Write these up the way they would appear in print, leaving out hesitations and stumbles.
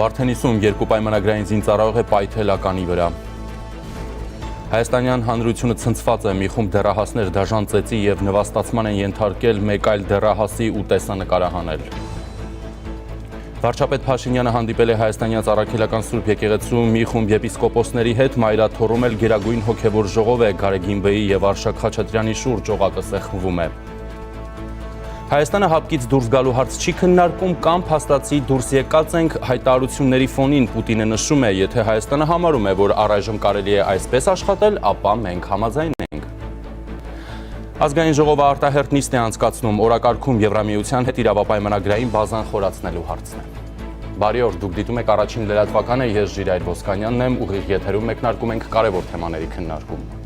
Վարդենիսում երկու պայմանագրային զինծառայող է պայթելականի վրա։ Հայաստանյան հանրությունը ցնցված է, մի խումբ դեռահասներ դաժան ծեծի եւ նվաստացման են ենթարկել մեկ այլ դեռահասի ու տեսանկարահանել։ Վարչապետ Փաշինյանը հանդիպել է հայաստանյան Առաքելական Սուրբ եկեղեցու մի խումբ եպիսկոպոսների հետ, մայրաթոռում էլ գերագույն հոգևոր ժողով է Գարեգին Բեի եւ Արշակ Խաչատրյանի շուրջ օղակը սեղմվում է։ Հայաստանը հապկից դուրս գալու հարց չի քննարկում կամ փաստացի դուրս եկած ենք հայտարարությունների ֆոնին Պուտինը նշում է, եթե Հայաստանը համարում է, որ առայժմ կարելի է այսպես աշխատել, ապա մենք համաձայն ենք։ Ազգային ժողովը արտահերթ նիստ է անցկացնում օրակարգում Եվրամիության հետ իրավապայմանագրային բազան խորացնելու հարցն է։ Բարի օր, դուք դիտում եք առաջին լրատվականը, ես Ժիրայր Ոսկանյանն եմ, ուղիղ եթերում մեկնարկում ենք կարևոր թեմաների քննարկումը։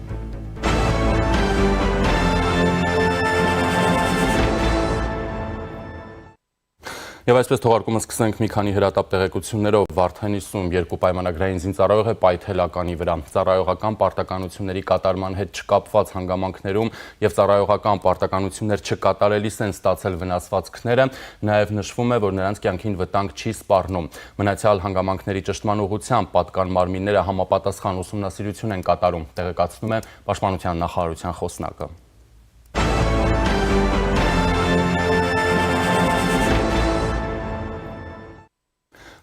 Եվ այսպես թողարկումը սկսենք մի քանի հրատապ տեղեկություններով։ Վարդենիսում երկու պայմանագրային զինծառայող է պայթելականի վրա։ Ծառայողական պարտականությունների կատարման հետ չկապված հանգամանքներում եւ ծառայողական պարտականություններ չկատարելիս են ստացել վնասվածքները, նաեւ նշվում է, որ նրանց կյանքին վտանգ չի սպառնում։ Մնացյալ հանգամանքների ճշտման ուղղությամբ պատկան մարմինները համապատասխան ուսումնասիրություն են կատարում, տեղեկացնում է Պաշտպանության նախարարության խոսնակը։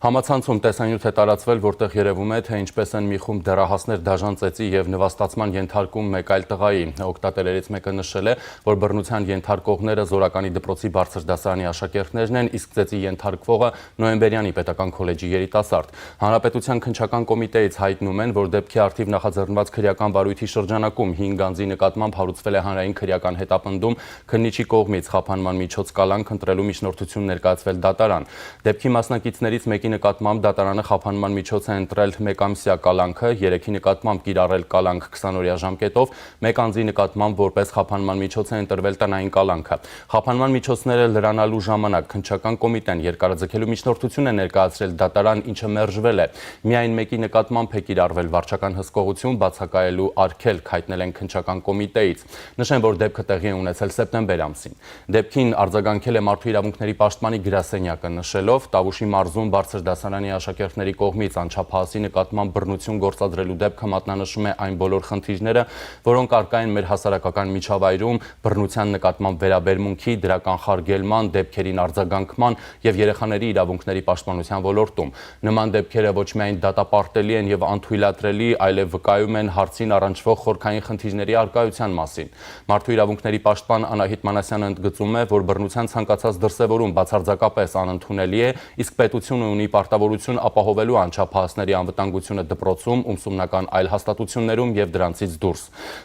Համացանցում տեսանյութ է տարածվել, որտեղ երևում է, թե ինչպես են մի խումբ դեռահասներ դաժան ծեծի եւ նվաստացման ենթարկում մեկ այլ տղայի։ Օգտատերերից մեկը նշել է, որ բռնության ենթարկողները Զորականի դպրոցի բարձր դասարանի աշակերտներն են, իսկ ծեծի ենթարկվողը Նոյեմբերյանի պետական քոլեջի երիտասարդ։ Հանրապետության քննչական կոմիտեից հայտնում են, որ դեպքի առթիվ նախաձեռնված քրեական վարույթի շրջանակում 5 անձի նկատմամբ հարուցվել է հանրային քրեական հետապնդում, քննիչի կողմից խափանման միջոց կալանք ընտրելու միջնորդություն ներկայացվել դատարան։ Դեպքի մասնակիցներից մեկի նկատմամբ դատարանը խափանման միջոց է ընտրել 1 ամսյա կալանքը, 3-ի նկատմամբ կիրառել կալանք 20-օրյա ժամկետով, 1 անձի նկատմամբ որպես խափանման միջոց է ընտրվել տնային կալանքը։ Խափանման միջոցները լրանալու ժամանակ քննչական կոմիտեն երկարաձգելու միջնորդություն է ներկայացրել դատարան, ինչը մերժվել է։ Միայն մեկի նկատմամբ է կիրառվել վարչական հսկողություն, բացակայելու արգելք հայտնել են քննչական կոմիտեից։ Նշեմ, որ դեպքը տեղի է ունեցել սեպտեմբեր ամսին։ Դեպքին արձագանքել է Մարդու իրավունքների պաշտպանի գրասենյակը, նշելով Տավուշի մարզում բարձր դասարանի աշակերտների կողմից անչափահասի նկատմամբ բռնություն գործադրելու դեպքը մատնանշում է այն բոլոր խնդիրները, որոնք առկա են մեր հասարակական միջավայրում բռնության նկատմամբ վերաբերմունքի, դրա կանխարգելման, դեպքերին արձագանքման եւ երեխաների իրավունքների պաշտպանության ոլորտում։ Նման դեպքերը ոչ միայն դատապարտելի են եւ անթույլատրելի, այլև վկայում են հարցին առնչվող խորքային խնդիրների առկայության մասին։ Մարդու իրավունքների պաշտպան Անահիտ Մանասյանը ընդգծում է, որ բռնության ցանկացած դրսևորում բացարձակապես անընդունելի է, իսկ պետությունը ունի պարտավորություն ապահովելու անչափահասների անվտանգությունը դպրոցում, ուսումնական այլ հաստատություններում եւ դրանցից դուրս։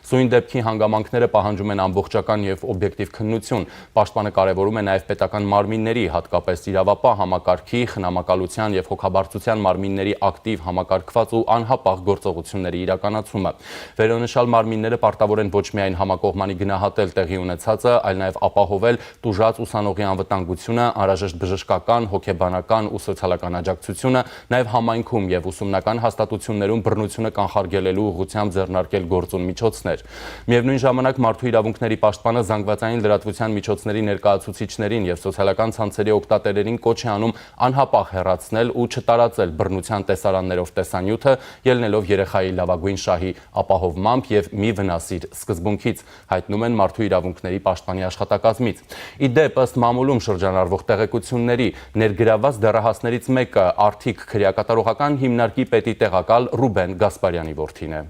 Սույն դեպքի հանգամանքները պահանջում են ամբողջական եւ օբյեկտիվ քննություն։ Պաշտպանը կարևորում է նաեւ պետական մարմինների, հատկապես իրավապահ համակարգի, խնամակալության եւ հոգաբարձության մարմինների ակտիվ համակարգված ու անհապաղ գործողությունների իրականացումը։ Վերոնշյալ մարմինները պարտավոր են ոչ միայն համակողմանի գնահատել տեղի ունեցածը, այլ նաեւ ապահովել տուժած ուսանողի անվտանգությունը, անհրաժեշտ բժշկական, հոգեբանական ու սոցիալական աջակցությունը, նաև համայնքում եւ ուսումնական հաստատություններում բռնությունը կանխարգելելու ուղղությամբ ձեռնարկել գործուն միջոցներ։ Միևնույն ժամանակ Մարդու իրավունքների պաշտպանը զանգվածային լրատվության միջոցների ներկայացուցիչներին եւ սոցիալական ցանցերի օգտատերերին կոչ է անում անհապաղ հեռացնել ու չտարածել բռնության տեսարաններով տեսանյութը, ելնելով երեխայի լավագույն շահի ապահովմամբ եւ մի վնասիր սկզբունքից, հայտնում են Մարդու իրավունքների պաշտպանի աշխատակազմից։ Ի դեպ, ըստ մամուլում շրջանառվող տեղեկությունների, ներգրավված դեռահասներից մեկը Արթիկ քրեակատարողական հիմնարկի պետի տեղակալ Ռուբեն Գասպարյանի որդին է։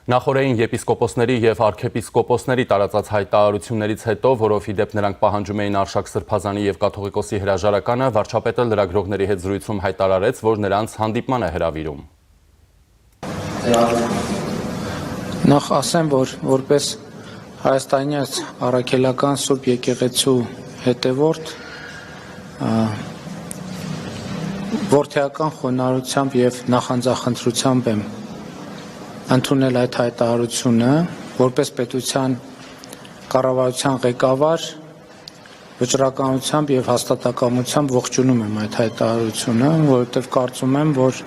Նախորդային եպիսկոպոսների եւ արքեպիսկոպոսների տարածած հայտարարություններից հետո, որով ի դեպ նրանք պահանջում էին Արշակ Սրբազանի եւ Կաթողիկոսի հրաժարականը, վարչապետը լրագրողների հետ զրույցում հայտարարեց, որ նրանց հանդիպման է հրավիրում։ Նախ ասեմ, որ որպես Հայաստանյան Առաքելական Սուրբ եկեղեցու հետևորդ որդեական խոնարհությամբ եւ նախանձախնդրությամբ եմ ընդունել այդ հայտարարությունը, որպես պետության կառավարության ղեկավար վճռականությամբ եւ հաստատակամությամբ ողջունում եմ այդ հայտարարությունը, որովհետեւ կարծում եմ, որ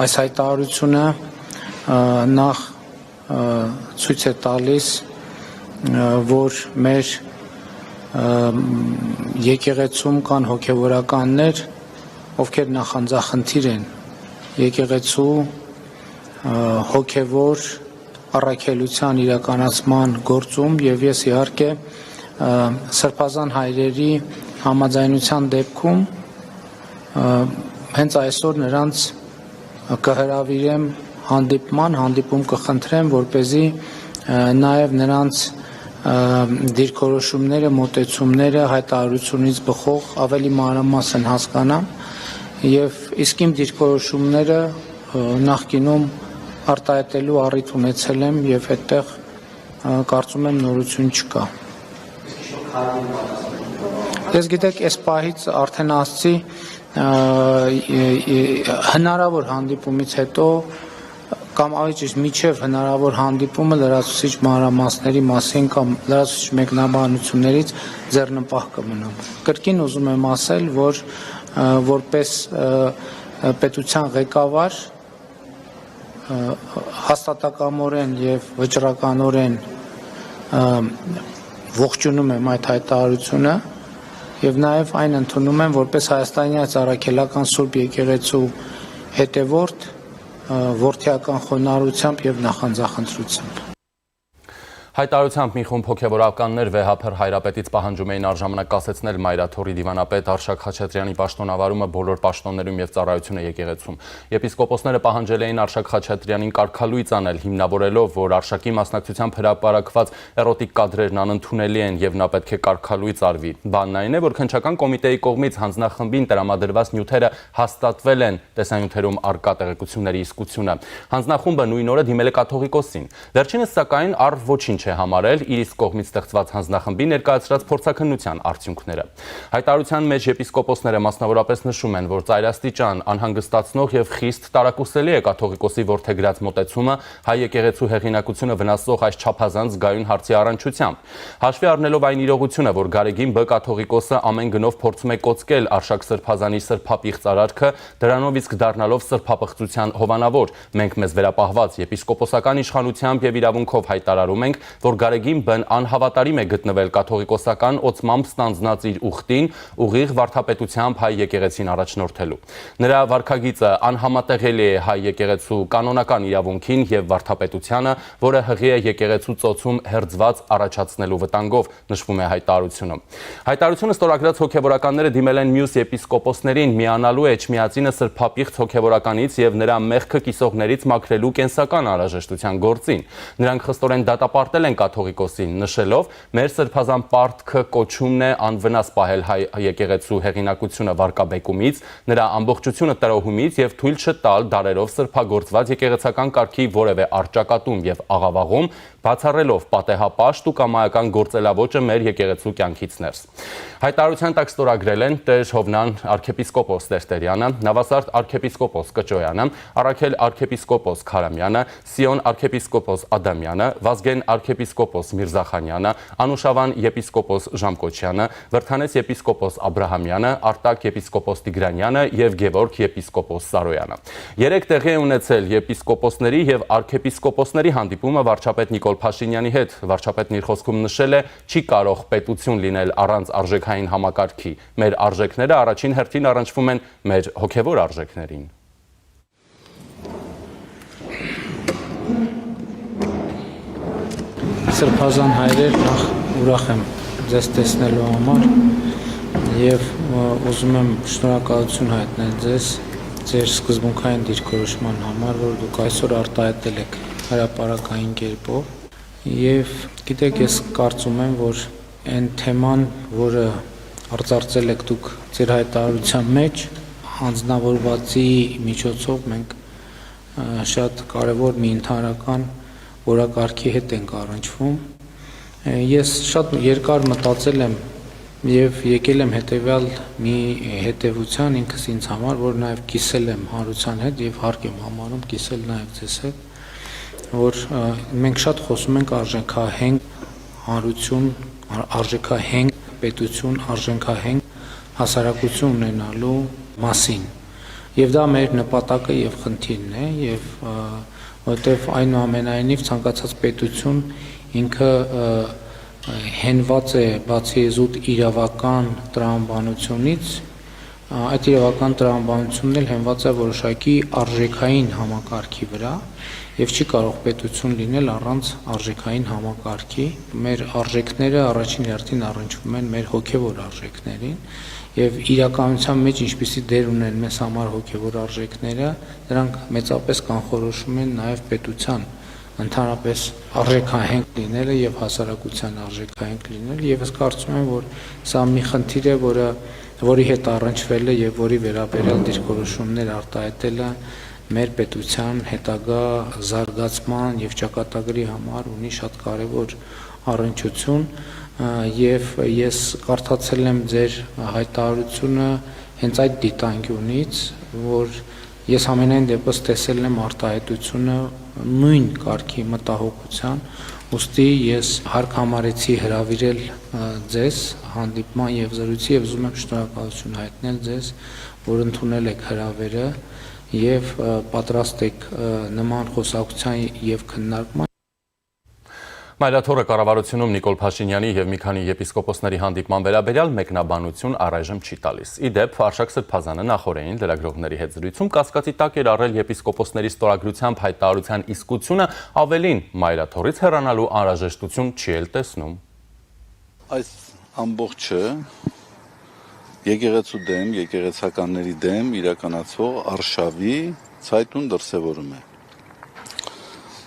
այս հայտարարությունը նախ ցույց է տալիս որ մեր եկեղեցում կան հոգևորականներ, ովքեր նախանձախնդիր են եկեղեցու հոգևոր առաքելության իրականացման գործում եւ ես իհարկե սրբազան հայրերի համաձայնության դեպքում հենց այսօր նրանց կհրավիրեմ հանդիպում կխնդրեմ, որպեսզի նաեւ նրանց դիրքորոշումները, մոտեցումները հայտարարությունից բխող ավելի մանրամասն հասկանամ եւ իսկ իմ դիրքորոշումները նախկինում արտահայտելու առիթ ունեցել եմ եւ այդտեղ կարծում եմ նորություն չկա։ Ես գիտեք, այս պահից արդեն ասացի հնարավոր հանդիպումից հետո կամ ավելի ճիշտ միջև հնարավոր հանդիպումը լրացուցիչ մանրամասների մասին կամ լրացուցիչ մեկնաբանություններից ձեռնպահ կմնամ։ Կրկին ուզում եմ ասել, որ որպես պետության ղեկավար հաստատակամորեն եւ վճռականորեն ողջունում եմ այդ հայտարարությունը եւ նաեւ այն ընդունում եմ որպես հայաստանյան առաքելական Սուրբ եկեղեցու հետևորդ որդիական խոնարհությամբ եւ նախանձախնդրությամբ։ Հայտարարությամբ մի խումբ հոգևորականներ վեհափեր Հայրապետից պահանջում էին առժամանակ կասեցնել Մայրաթորի դիվանապետ Արշակ Խաչատրյանի պաշտոնավարումը բոլոր պաշտոններում եւ ծառայությունը եկեղեցում։ Եպիսկոպոսները պահանջել էին Արշակ Խաչատրյանին կարգալույծ անել, հիմնավորելով, որ Արշակի մասնակցությամբ հրապարակված էրոտիկ կադրերն անընդունելի են եւ նա պետք է կարգալույծ արվի։ Բանն այն է, որ քննչական կոմիտեի կողմից հանձնախմբին տրամադրված նյութերը հաստատվել են տեսանյութերում արկա տեղեկությունների իսկությունը։ Հանձնախումբը նույն օրը դիմել է կաթողիկոսին։ Վերջինս սակայն առ ոչինչ համարել իր իսկ կողմից ստեղծված հանձնախմբի ներկայացրած փորձաքննության արդյունքները։ Հայտարարության մեջ եպիսկոպոսները մասնավորապես նշում են, որ ծայրաստիճան, անհանգստացնող եւ խիստ տարակուսելի է կաթողիկոսի որդեգրած մոտեցումը հայ եկեղեցու հեղինակությունը վնասող այս չափազանց զգայուն հարցի առնչությամբ։ Հաշվի առնելով այն իրողությունը, որ Գարեգին Բ կաթողիկոսը ամեն գնով փորձում է կոծկել Արշակ Սրբազանի սրբապիղծ արարքը, դրանով իսկ դառնալով սրբապղծության հովանավոր, մենք մեզ վերապահված եպիսկոպոսական իշխանությամբ եւ իրավունքով հայտարարում ենք, որ Գարեգին Բ-ն անհավատարիմ է գտնվել կաթողիկոսական օծմամբ ստանձնած իր ուխտին, ուղիղ վարդապետությամբ հայ եկեղեցին առաջնորդելու։ Նրա վարքագիծը անհամատեղելի է հայ եկեղեցու կանոնական իրավունքին եւ վարդապետությանը, որը հղի է եկեղեցու ծոցում հերձված առաջացնելու վտանգով, նշվում է հայտարարությունում։ Հայտարարությունը ստորագրած հոգևորականները դիմել են մյուս եպիսկոպոսներին միանալու Էջմիածինը սրբապիղծ հոգևորականից եւ նրա մեղքը կիսողներից մաքրելու կենսական անհրաժեշտության գործին։ Նրանք խստորեն դատապարտել են կաթողիկոսին, նշելով, մեր սրբազան պարտքը կոչումն է անվնաս պահել հայ եկեղեցու հեղինակությունը վարկաբեկումից, նրա ամբողջությունը տրոհումից եւ թույլ չտալ դարերով սրբագործված եկեղեցական կարգի որևէ առճակատում եւ աղավաղում, բացառելով պատեհապաշտ ու կամայական գործելավոճը մեր եկեղեցու կյանքից ներս։ Հայտարարության տակ ստորագրել են Տեր Հովնան arczepiskopos Տերտերյանը, Նավասարդ arczepiskopos Կճոյանը, Առաքել arczepiskopos Քարամյանը, Սիոն arczepiskopos Ադամյանը, Վազգեն arczepiskopos Միրզախանյանը, Անուշավան եպիսկոպոս Ժամկոչյանը, Վրթանես եպիսկոպոս Աբրահամյանը, Արտակ եպիսկոպոս Տիգրանյանը եւ Գևորգ եպիսկոպոս Սարոյանը։ Երեք տեղի է ունեցել եպիսկոպոսների եւ arczepiskoposների հանդիպումը վարչապետ Նիկոլ Փաշինյանի հետ։ Վարչապետն իր խոսքում նշել է, չի կարող պետություն լինել առանց արժեքային համակարգի։ Մեր արժեքները առաջին հերթին առնչվում են մեր հոգևոր արժեքներին։ Սրբազան հայրեր, նախ ուրախ եմ ձեզ տեսնելու համար եւ ուզում եմ շնորհակալություն հայտնել ձեզ ձեր սկզբունքային դիրքորոշման համար, որ դուք այսօր արտահայտել եք հրապարակային կերպով եւ գիտեք, ես կարծում եմ, որ այն թեման, որը արծարծել եք դուք ձեր հայտարարության մեջ, հանձնավորվածի միջոցով մենք շատ կարևոր մի ընդհանրական օրակարգի հետ ենք առնչվում։ Ես շատ երկար մտածել եմ եւ եկել եմ հետեւյալ մի հետեւության ինքս ինձ համար, որ նաեւ կիսել եմ հանրության հետ եւ հարկ եմ համարում կիսել նաեւ ձեզ հետ, որ մենք շատ խոսում ենք արժեքահենք հանրություն, արժեքահենք պետություն, արժեքահենք հասարակություն ունենալու մասին։ Եվ դա մեր նպատակը եւ խնդիրն է եւ որտեվ այնուամենայնիվ ցանկացած պետություն ինքը հենված է բացի զուտ իրավական տրամաբանությունից, այդ իրավական տրամաբանությունն էլ հենված է որոշակի արժեքային համակարգի վրա եւ չի կարող պետություն լինել առանց արժեքային համակարգի։ Մեր արժեքները առաջին հերթին առնչվում են մեր հոգեվոր արժեքներին եւ իրականության մեջ ինչպիսի դեր ունեն մեզ համար հոգեվոր արժեքները, դրանք մեծապես կանխորոշում են նաեւ պետության ընդհանրապես արժեքահենք լինելը եւ հասարակության արժեքահենք լինելը եւ ես կարծում եմ, որ սա մի խնդիր է, որի հետ առնչվել է եւ որի վերաբերյալ դիրքորոշումներ արտահայտելը մեր պետության հետագա զարգացման եւ ճակատագրի համար ունի շատ կարեւոր առնչություն եւ ես կարդացել եմ ձեր հայտարարությունը հենց այդ դիտանկյունից, որ ես ամենայն դեպս տեսել եմ արտահայտությունը նույն կարգի մտահոգության, ուստի ես հարկ համարեցի հրավիրել ձեզ հանդիպման եւ զրույցի եւ ուզում եմ շնորհակալություն հայտնել ձեզ, որ ընդունել եք հրավերը եւ պատրաստ եք նման խոսակցության եւ քննարկման։ Մայրաթորը կառավարությունում Նիկոլ Փաշինյանի եւ մի քանի եպիսկոպոսների հանդիպման վերաբերյալ մեկնաբանություն առայժմ չի տալիս։ Ի դեպ, Արշակ Սրբազանը նախորդին լրագրողների հետ զրույցում կասկածի տակ էր առել եպիսկոպոսների ստորագրությամբ հայտարարության իսկությունը, ավելին Մայրաթորից հեռանալու անհրաժեշտություն չի էլ տեսնում։ Այս ամբողջը եկեղեցու դեմ, եկեղեցականների դեմ իրականացվող արշավի ցայտուն դրսևորում է։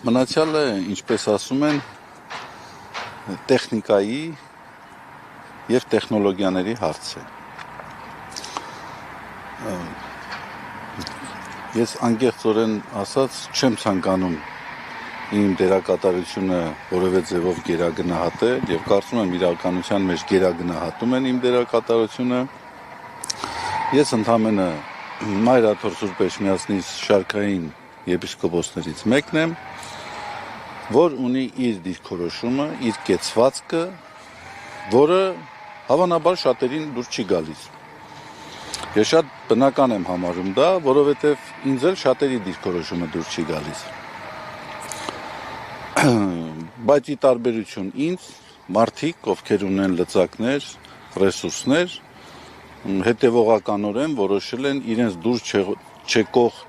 Մնացյալը, ինչպես ասում են, տեխնիկայի եւ տեխնոլոգիաների հարց է։ Ես անկեղծորեն ասած չեմ ցանկանում իմ դերակատարությունը որևէ ձևով գերագնահատել եւ կարծում եմ իրականության մեջ գերագնահատում են իմ դերակատարությունը։ Ես ընդամենը Մայրաթոր Սուրբ Էջմիածնից շարքային եպիսկոպոսներից մեկն եմ, որ ունի իր դիրքորոշումը, իր կեցվածքը, որը հավանաբար շատերին դուր չի գալիս։ Ես շատ բնական եմ համարում դա, որովհետև ինձ էլ շատերի դիրքորոշումը դուր չի գալիս։ Բայց ի տարբերություն ինձ, մարդիկ, ովքեր ունեն լծակներ, ռեսուրսներ, հետևողականորեն որոշել են իրենց դուր չեկող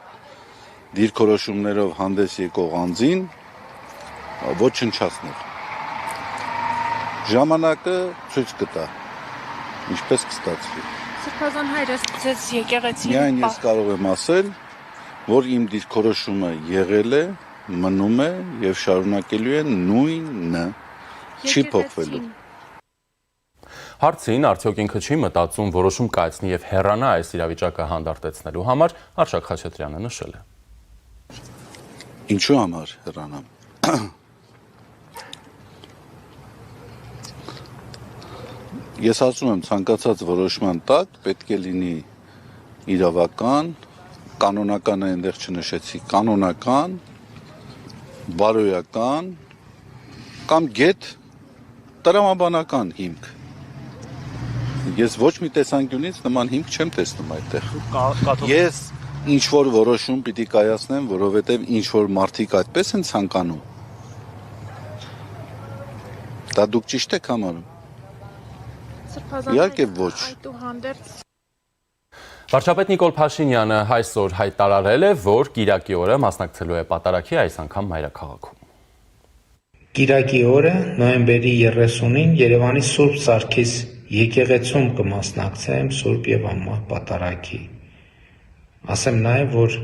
դիրքորոշումներով հանդես եկող անձին ոչնչացնել։ Ժամանակը ցույց կտա, ինչպես կստացվի։ Սրբազան հայրս ձեզ եկեղեցի։ Միայն ես կարող եմ ասել, որ իմ դիրքորոշումը եղել է, մնում է եւ շարունակելու է նույնը, չի փոխվելու։ Հարցին արդյոք ինքը չի մտածում որոշում կայացնի եւ հեռանա այս իրավիճակը հանդարտեցնելու համար, Արշակ Խաչատրյանը նշել է։ Ինչու համար հեռանամ։ Ես ասում եմ, ցանկացած որոշման տակ պետք է լինի իրավական, կանոնական այնտեղ չնշեցի, կանոնական, բարոյական կամ գեթ տրամաբանական հիմք։ Ես ոչ մի տեսանկյունից նման հիմք չեմ տեսնում այդտեղ։ Ես ինչ որ որոշում պիտի կայացնեմ, որովհետև ինչ որ մարդիկ այդպես են ցանկանում։ Դա դուք ճիշտ եք համարում։ Իհարկե ոչ։ Վարչապետ Նիկոլ Փաշինյանը այսօր հայտարարել է, որ կիրակի օրը մասնակցելու է պատարագի այս անգամ մայրաքաղաքում։ Կիրակի օրը նոյեմբերի 30-ին Երևանի Սուրբ Սարգիս եկեղեցում կմասնակցեմ Սուրբ եւ Անմահ պատարագի։ Ասեմ նաեւ, որ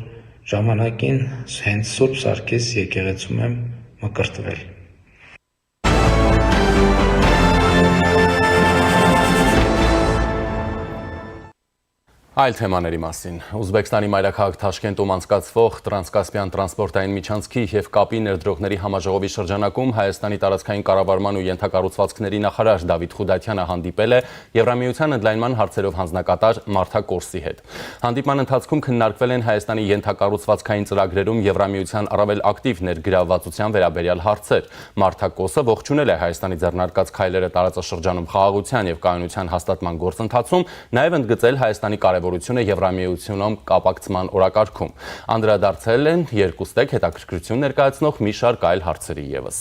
ժամանակին հենց Սուրբ Սարգիս եկեղեցում եմ մկրտվել։ Այլ թեմաների մասին։ Ուզբեկստանի մայրաքաղաք Թաշկենտում անցկացվող Տրանսկասպյան տրանսպորտային միջանցքի եւ կապի ներդրողների համաժողովի շրջանակում Հայաստանի տարածքային կառավարման ու ենթակառուցվածքների նախարար Դավիթ Խուդատյանը հանդիպել է Եվրամիության ընդլայնման հարցերով հանձնակատար Մարթա Կորսի հետ։ Հանդիպման ընթացքում քննարկվել են Հայաստանի ենթակառուցվածքային ծրագրերում Եվրամիության առավել ակտիվ ներգրավվածության վերաբերյալ հարցեր։ Մարթա Կորսը ողջունել է Հայաստանի ձեռնարկած քայլերը տարածաշրջանում խաղաղության եւ կայունության հաստատման գործընթացում, նաեւ ընդգծել Հայաստանի կարևորությունը Եվրամիությունում կապակցման օրակարգում։ Անդրադարձել են երկուստեք հետաքրքրություն ներկայացնող մի շարք այլ հարցերի ևս։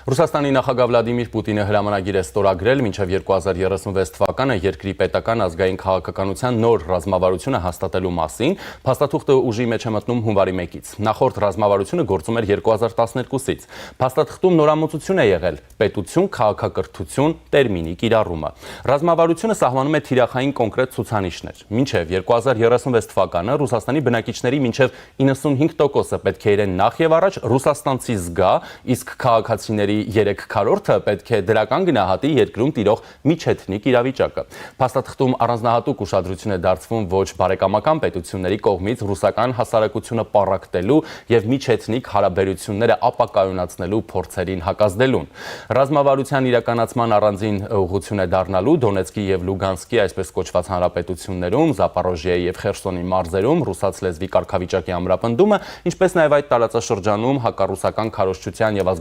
Ռուսաստանի նախագահ Վլադիմիր Պուտինը հրամանագիր է ստորագրել մինչև 2036 թվականը երկրի պետական ազգային քաղաքականության նոր ռազմավարությունը հաստատելու մասին, փաստաթուղթը ուժի մեջ է մտնում հունվարի 1-ից։ Նախորդ ռազմավարությունը գործում էր 2012-ից։ Փաստաթղթում նորամուծություն է եղել պետություն, քաղաքակրթություն տերմինի կիրառումը։ Ռազմավարությունը սահմանում է թիրախային կոնկրետ ցուցանիշներ։ Մինչև 2036 թվականը Ռուսաստանի բնակիչների մինչև 95%-ը պետք է իրեն նախ եւ առաջ ռուսաստանցի զգա, իսկ քաղաքացիների 3/4-ը պետք է դրական գնահատի երկրում տիրող միջեթնիկ իրավիճակը։ Փաստաթղթում առանձնահատուկ ուշադրություն է դարձվում ոչ բարեկամական պետությունների կողմից ռուսական հասարակությունը պառակտելու եւ միջեթնիկ հարաբերությունները ապակայունացնելու փորձերին հակազդելուն։ Ռազմավարության իրականացման առանձին ուղղություն է դառնալու Դոնեցկի եւ Լուգանսկի այսպես կոչված հանրապետություններում, Զապարոժիայի եւ Խերսոնի մարզերում ռուսաց լեզվի կարգավիճակի ամրապնդումը, ինչպես նաեւ այդ տարածաշրջանում հակառուսական քարոզչության եւ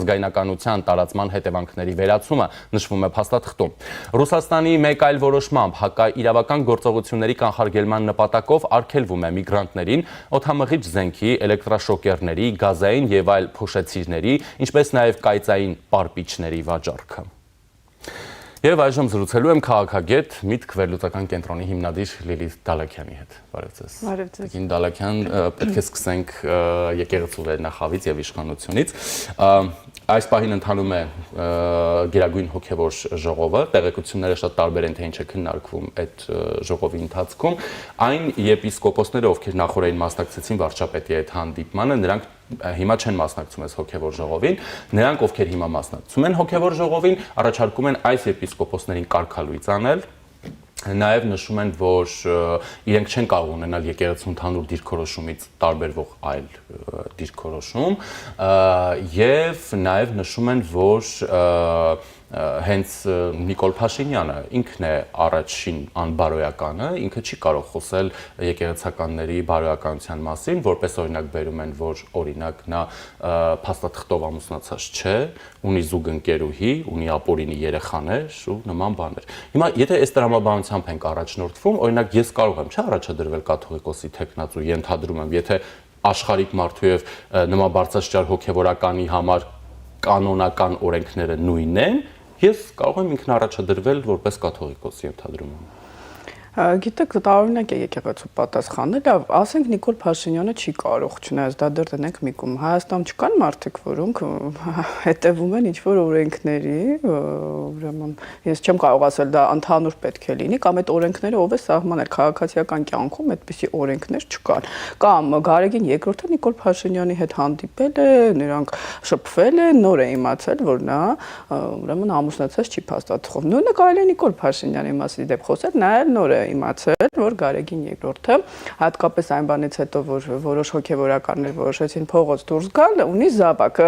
ազգայնականության տարածման հետևանքների վերացումը, նշվում է փաստաթղթում։ Ռուսաստանի մեկ այլ որոշմամբ հակաիրավական գործողությունների կանխարգելման նպատակով արգելվում է միգրանտներին օդամղիչ զենքի, էլեկտրաշոկերների, գազային եւ այլ փոշեցիրների, ինչպես նաեւ կայծային պարպիչների վաճառքը։ Եվ այժմ զրուցելու եմ քաղաքագետ Միտք վերլուծական կենտրոնի հիմնադիր Լիլիթ Դալաքյանի հետ։ Բարև ձեզ։ Բարև ձեզ։ Տիկին Դալաքյան, պետք է սկսենք եկեղեցու վերնախավից եւ իշխանությունից։ Այս պահին ընթանում է Գերագույն հոգևոր ժողովը, տեղեկությունները շատ տարբեր են, թե ինչ է քննարկվում այդ ժողովի ընթացքում։ Այն եպիսկոպոսները, ովքեր նախորդին մասնակցեցին վարչապետի այդ հանդիպմանը, նրանք հիմա չեն մասնակցում այս հոգևոր ժողովին, նրանք ովքեր հիմա մասնակցում են հոգևոր ժողովին, առաջարկում են այս եպիսկոպոսներին կարգալույծ անել, նաև նշում են, որ իրենք չեն կարող ունենալ եկեղեցու ընդհանուր դիրքորոշումից տարբերվող այլ դիրքորոշում, եւ նաև նշում են, որ հենց Նիկոլ Փաշինյանը ինքն է առաջին անբարոյականը, ինքը չի կարող խոսել եկեղեցականների բարոյականության մասին, որպես օրինակ բերում են, որ օրինակ նա փաստաթղթով ամուսնացած չէ, ունի զուգընկերուհի, ունի ապօրինի երեխաներ ու նման բաներ։ Հիմա եթե այս տրամաբանությամբ ենք առաջնորդվում, օրինակ ես կարող եմ առաջադրվել կաթողիկոսի թեկնածու, ենթադրում եմ, եթե աշխարհիկ մարդու եւ նմաբարձրաճար հոգեվորականի համար կանոնական օրենքները նույնն են, ես կարող եմ ինքն առաջադրվել որպես կաթողիկոս, ենթադրում եմ։ Գիտեք, տարօրինակ է եկեղեցու պատասխանել, ասենք Նիկոլ Փաշինյանը չի կարող, չնայած դա դեռ դնենք մի կողմ։ Հայաստանում չկան մարդիկ, որոնք հետևում են ինչ-որ օրենքների, ուրեմն ես չեմ կարող ասել դա ընդհանուր պետք է լինի, կամ այդ օրենքները ով է սահմանել քաղաքացիական կյանքում այդպիսի օրենքներ չկան։ Կամ Գարեգին II-ը Նիկոլ Փաշինյանի հետ հանդիպել է, նրանք շփվել են, նոր է իմացել, որ նա ուրեմն ամուսնացած չի փաստաթղթով։ Նույնը կարելի է Նիկոլ Փաշինյանի մասի դեպ խոսել, նաև նոր է իմացել, որ Գարեգին II-ը հատկապես այն բանից հետո, որ որոշ հոգևորականներ որոշեցին փողոց դուրս գալ, ունի զավակ։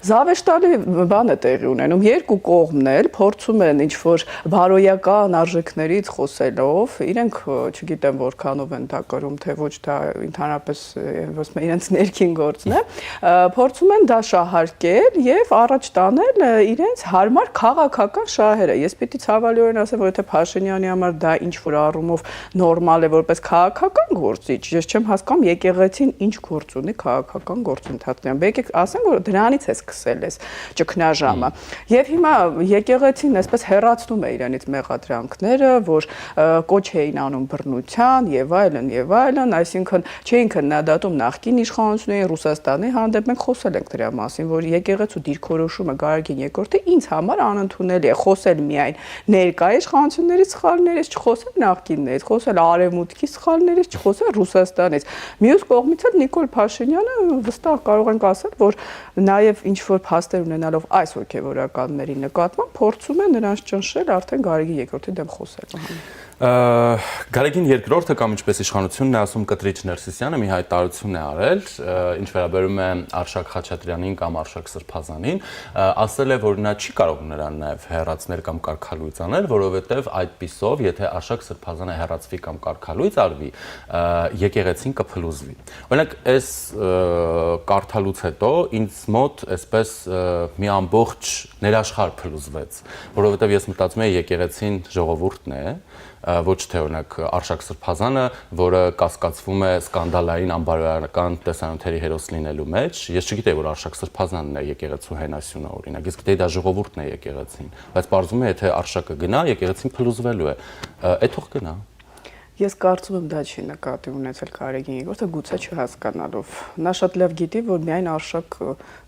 Զավեշտալի բան է տեղի ունենում, երկու կողմն էլ փորձում են ինչ-որ բարոյական արժեքներից խոսելով, իրենք չգիտեմ որքանով են դա կրում, թե ոչ դա ընդհանրապես իրենց ներքին գործն է, փորձում են դա շահարկել եւ առաջ տանել իրենց հարմար քաղաքական շահերը։ Ես պիտի ցավալիորեն ասեմ, որ եթե Փաշինյանի համար դա ինչ-որ առումով նորմալ է որպես քաղաքական գործիչ, ես չեմ հասկանում եկեղեցին ինչ գործ ունի քաղաքական գործընթացներում։ Եկեք ասեմ, որ դրանից է սկսել այս ճգնաժամը։ Եւ հիմա եկեղեցին այսպես հեռացնում է իրենից մեղադրանքները, որ կոչ էին անում բռնության եւ այլն, այսինքն չէին քննադատում նախկին իշխանությունների Ռուսաստանի հանդեպ, մենք խոսել ենք դրա մասին, որ եկեղեցու դիրքորոշումը Գարեգին II-ը ինձ համար անընդունելի է, խոսել միայն ներկա իշխանությունների սխալներից, չխոսել նախկիններից, խոսել արևմուտքի սխալներից, չխոսել Ռուսաստանից։ Մյուս կողմից էլ Նիկոլ Փաշինյանը վստահ կարող ենք ասել, որ նաև ինչ-որ փաստեր ունենալով այս հոգևորականների նկատմամբ փորձում է նրանց ճնշել արդեն Գարեգին II-ի դեմ խոսելու համար։ Գարեգին II-ը կամ ինչպես իշխանությունն է ասում Կտրիչ Ներսիսյանը մի հայտարարություն է արել, ինչ վերաբերում է Արշակ Խաչատրյանին կամ Արշակ Սրբազանին, ասել է, որ նա չի կարող նրան նաև հեռացնել կամ կարգալույծ անել, որովհետև այդպիսով, եթե Արշակ Սրբազանը հեռացվի կամ կարգալույծ արվի, եկեղեցին կփլուզվի։ Օրինակ, այս կարդալուց հետո ինձ մոտ այսպես մի ամբողջ ներաշխարհ փլուզվեց, որովհետև ես մտածում եմ եկեղեցին ժողովուրդն է, ոչ թե օրինակ Արշակ Սրբազանը, որը կասկածվում է սկանդալային անբարոյական տեսանյութերի հերոս լինելու մեջ։ Ես չգիտեի, որ Արշակ Սրբազանն է եկեղեցու հենասյունը օրինակ, իսկ գիտեի դա ժողովուրդն է եկեղեցին, բայց պարզվում է, եթե Արշակը գնա, եկեղեցին փլուզվելու է։ Այդ թող գնա։ Ես կարծում եմ դա չի նկատի ունեցել Գարեգին Եգորտը, գուցե չհասկանալով։ Նա շատ լավ գիտի, որ միայն Արշակ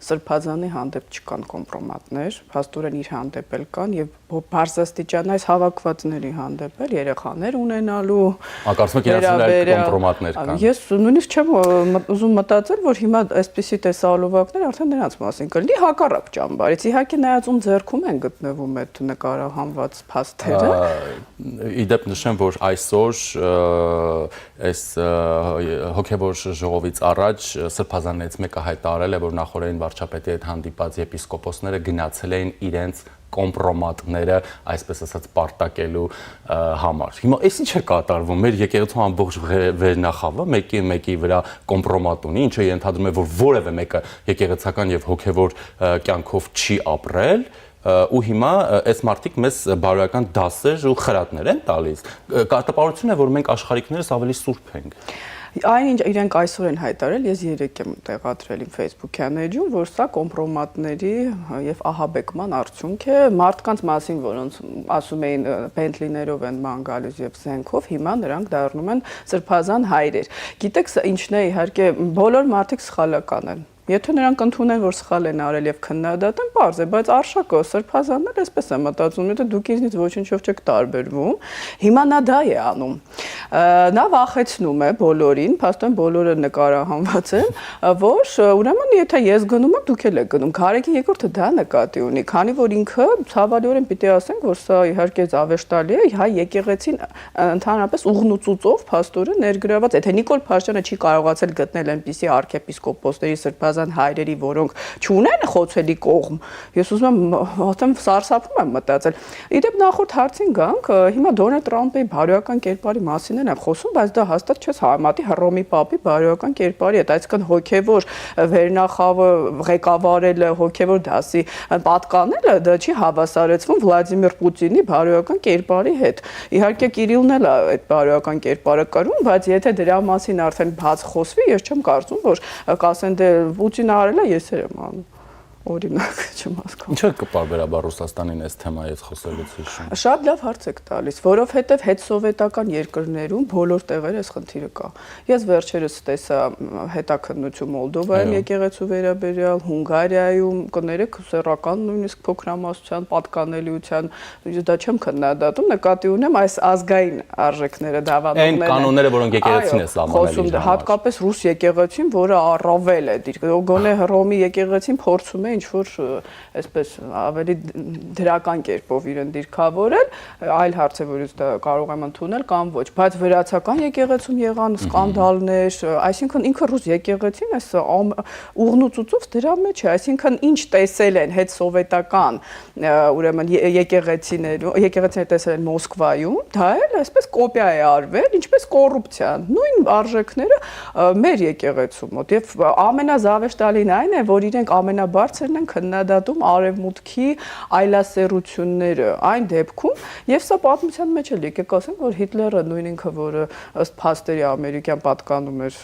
Սրբազանի հանդեպ չկան կոմպրոմատներ, փաստորեն իր հանդեպ էլ կան եւ բարձրաստիճան այս հավաքվածների հանդեպ էլ երեխաներ ունենալու։ Կարծում եք իրացել կոմպրոմատներ կան։ Ես նույնիսկ չեմ ուզում մտածել, որ հիմա այսպիսի տեսահոլովակներ արդեն նրանց մասին կլինի հակառակ ճամբարից։ Իհարկե նայած ձեռքում են գտնվում այդ նկարահանված փաստերը։ Իդեպ նշեմ, որ այսօր այս հոգևոր ժողովից առաջ Սրբազաններից մեկը հայտարարել է, որ նախորդին վարչապետի հետ հանդիպած եպիսկոպոսները գնացել էին իրենց կոմպրոմատները, այսպես ասած, պարտակելու համար։ Հիմա այս ինչ է կատարվում։ Մեր եկեղեցու ամբողջ վերնախավը մեկի վրա կոմպրոմատ ունի, ինչը ենթադրում է, որ որևէ մեկը եկեղեցական եւ հոգևոր կյանքով չի ապրել, ու հիմա այս մարդիկ մեզ բարոյական դասեր ու խրատներ են տալիս։ Տպավորություն է, որ մենք աշխարհիկներս ավելի սուրբ ենք։ Այնինչ իրենք այսօր են հայտարարել, ես երեկ եմ տեղադրել իմ Facebook-յան էջում, որ սա կոմպրոմատների եւ ահաբեկման արդյունք է մարդկանց մասին, որոնց ասում էին Bentley-ներով են ման գալիս եւ զենքով, հիմա նրանք դառնում են սրբազան հայրեր։ Գիտեք, ինչն է, իհարկե բոլոր մարդիկ սխալական են։ Եթե նրանք ընդունեն, որ սխալ են արել եւ քննադատեն, պարզ է, բայց Արշակը Սրբազանն էլ այսպես է մտածում, եթե դուք ինձնից ոչինչով չեք տարբերվում, հիմա նա դա է անում։ Նա վախեցնում է բոլորին, փաստորեն բոլորը նկարահանված են, որ ուրեմն եթե ես գնում եմ, դուք էլ եք գնում։ Գարեգին Եգորտը դա նկատի ունի, քանի որ ինքը ցավալիորեն պիտի ասենք, որ սա իհարկե զավեշտալի է, հայ եկեղեցին ընդհանրապես ուղնուծուծով փաստորեն ներգրաված, եթե Նիկոլ Փաշյանը չի կարողացել գտնել այնպիսի արքեպիսկոպոսների Սրբազան հայրերի, որոնք չունեն խոցելի կողմ, ես ուզում եմ հաստատ սարսափում եմ մտածել։ Իդեպ նախորդ հարցին գանք, հիմա Դոնալդ Թրամփի բարոյական կերպարի մասին են խոսում, բայց դա հաստատ չես համատի Հռոմի Պապի բարոյական կերպարի հետ, այսինքն հոգևոր վերնախավը ղեկավարելը, հոգևոր դասի պատկանելը, դա չի հավասարեցվում Վլադիմիր Պուտինի բարոյական կերպարի հետ։ Իհարկե Կիրիլն էլ այդ բարոյական կերպարը կրում, բայց եթե դրա մասին արդեն բաց խոսվի, ես չեմ կարծում, որ կասեն դե Պուտինը արել է, ես եմ անում։ Օրինակ, չեմ հասկանում։ Ինչը կպարբերաբար Ռուսաստանին այս թեմայից խոսելուց հիշում։ Շատ լավ հարց եք տալիս, որովհետև հետսովետական երկրներում բոլոր տեղեր այս խնդիրը կա։ Ես վերջերս տեսա հետաքննություն Մոլդովայում եկեղեցու վերաբերյալ, Հունգարիայում, կներեք սեռական նույնիսկ փոքրամասնության պատկանելիության, դա չեմ քննադատում, նկատի ունեմ այս ազգային արժեքները դավանողները։ Այն կանոնները, որոնք եկեղեցին է սահմանել։ Հատկապես ռուս եկեղեցին, որը առավել է, գոնե Հռոմի եկեղեցին փորձում է ինչ-որ այսպես ավելի դրական կերպով իրեն դիրքավորել, այլ հարց է, որ ես դա կարող եմ ընդունել կամ ոչ, բայց վրացական եկեղեցում եղան սկանդալներ, այսինքն ինքը ռուս եկեղեցին այս ուղնուծուծով դրա մեջ է, այսինքն ինչ տեսել են հետսովետական ուրեմն եկեղեցիները տեսել են Մոսկվայում, դա էլ այսպես կոպիա է արվել, ինչպես կոռուպցիան, նույն արժեքները մեր եկեղեցու մոտ եւ ամենազավեշտալին այն է, որ իրենք ամենաբարձրն են քննադատում արևմուտքի այլասերությունները այն դեպքում եւ սա պատմության մեջ էլ եկեք ասենք, որ Հիտլերը նույն ինքը, որը ըստ փաստերի ամերիկյան պատկանում էր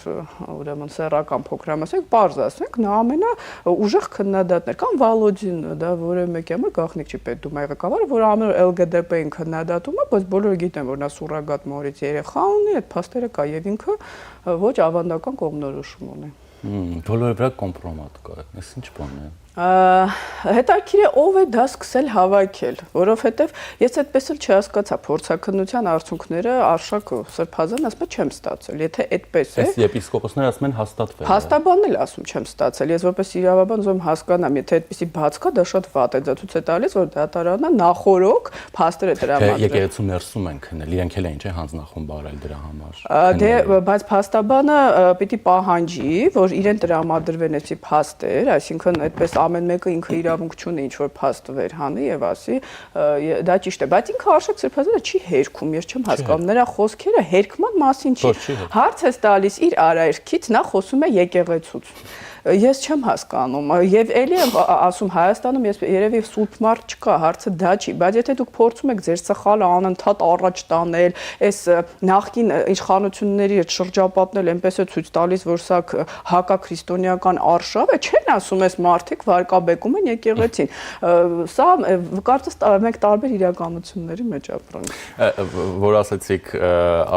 ուրեմն սեռական փոքրամասնիկ, պարզ ասենք, նա ամենաուժեղ քննադատն էր, կամ Վալոդինը, դա որը մեկը գաղտնիք չի Պետդումայի ղեկավարը, որը ամեն օր ԼԳԴՊ-ին քննադատում է, բայց բոլորը գիտեն, որ նա սուրոգատ մորից երեխա ունի, այդ փաստերը կա եւ ինքը ոչ ավանդական կողմնորոշում ունի։ Բոլորի վրա կոմպրոմատ կա, այս ինչ բան է։ Հետաքրքիր է ով է դա սկսել հավաքել, որովհետև ես այդպես էլ չհասկացա փորձաքննության արդյունքները Արշակ Սրբազան ասում չեմ ստացել, եթե այդպես է։ Այս եպիսկոպոսները ասում են հաստատվել է։ Փաստաբանն էլ ասում չեմ ստացել, ես որպես իրավաբան ուզում հասկանամ, եթե այդպեսի բաց կա, դա շատ վատ է, դա ցույց է տալիս, որ դատարանը նախորոք փաստերը տրամադրել։ Եկեղեցու ներսում են քննել, իրենք էլ են ինչ է հանձնախումբ արել դրա համար։ Դե, բայց փաստաբանը պիտի պահանջի, որ իրեն տրամադրվեն այսի փաստեր, այսինքն այդպես ամեն մեկը ինքը իրավունք չունի ինչ-որ փաստ վերհանի եւ ասի դա ճիշտ է, բայց ինքը Արշակ Սրբազանը չի հերքում, ես չեմ հասկանում նրա խոսքերը հերքման մասին չի։ Հարց է տալիս իր արարքից, նա խոսում է եկեղեցուց։ Ես չեմ հասկանում եւ էլի եմ ասում Հայաստանում ես երևի սուրբ մարդ չկա, հարցը դա չի, բայց եթե դուք փորձում եք ձեր սխալը անընդհատ առաջ տանել, այս նախկին իշխանությունների հետ շրջապատնել, այնպես է ցույց տալիս, որ սա հակաքրիստոնեական արշավ է, չեն ասում այս մարդիկ վարկաբեկում են եկեղեցին։ Սա կարծես մենք տարբեր իրականությունների մեջ ապրենք։ Որ ասացիք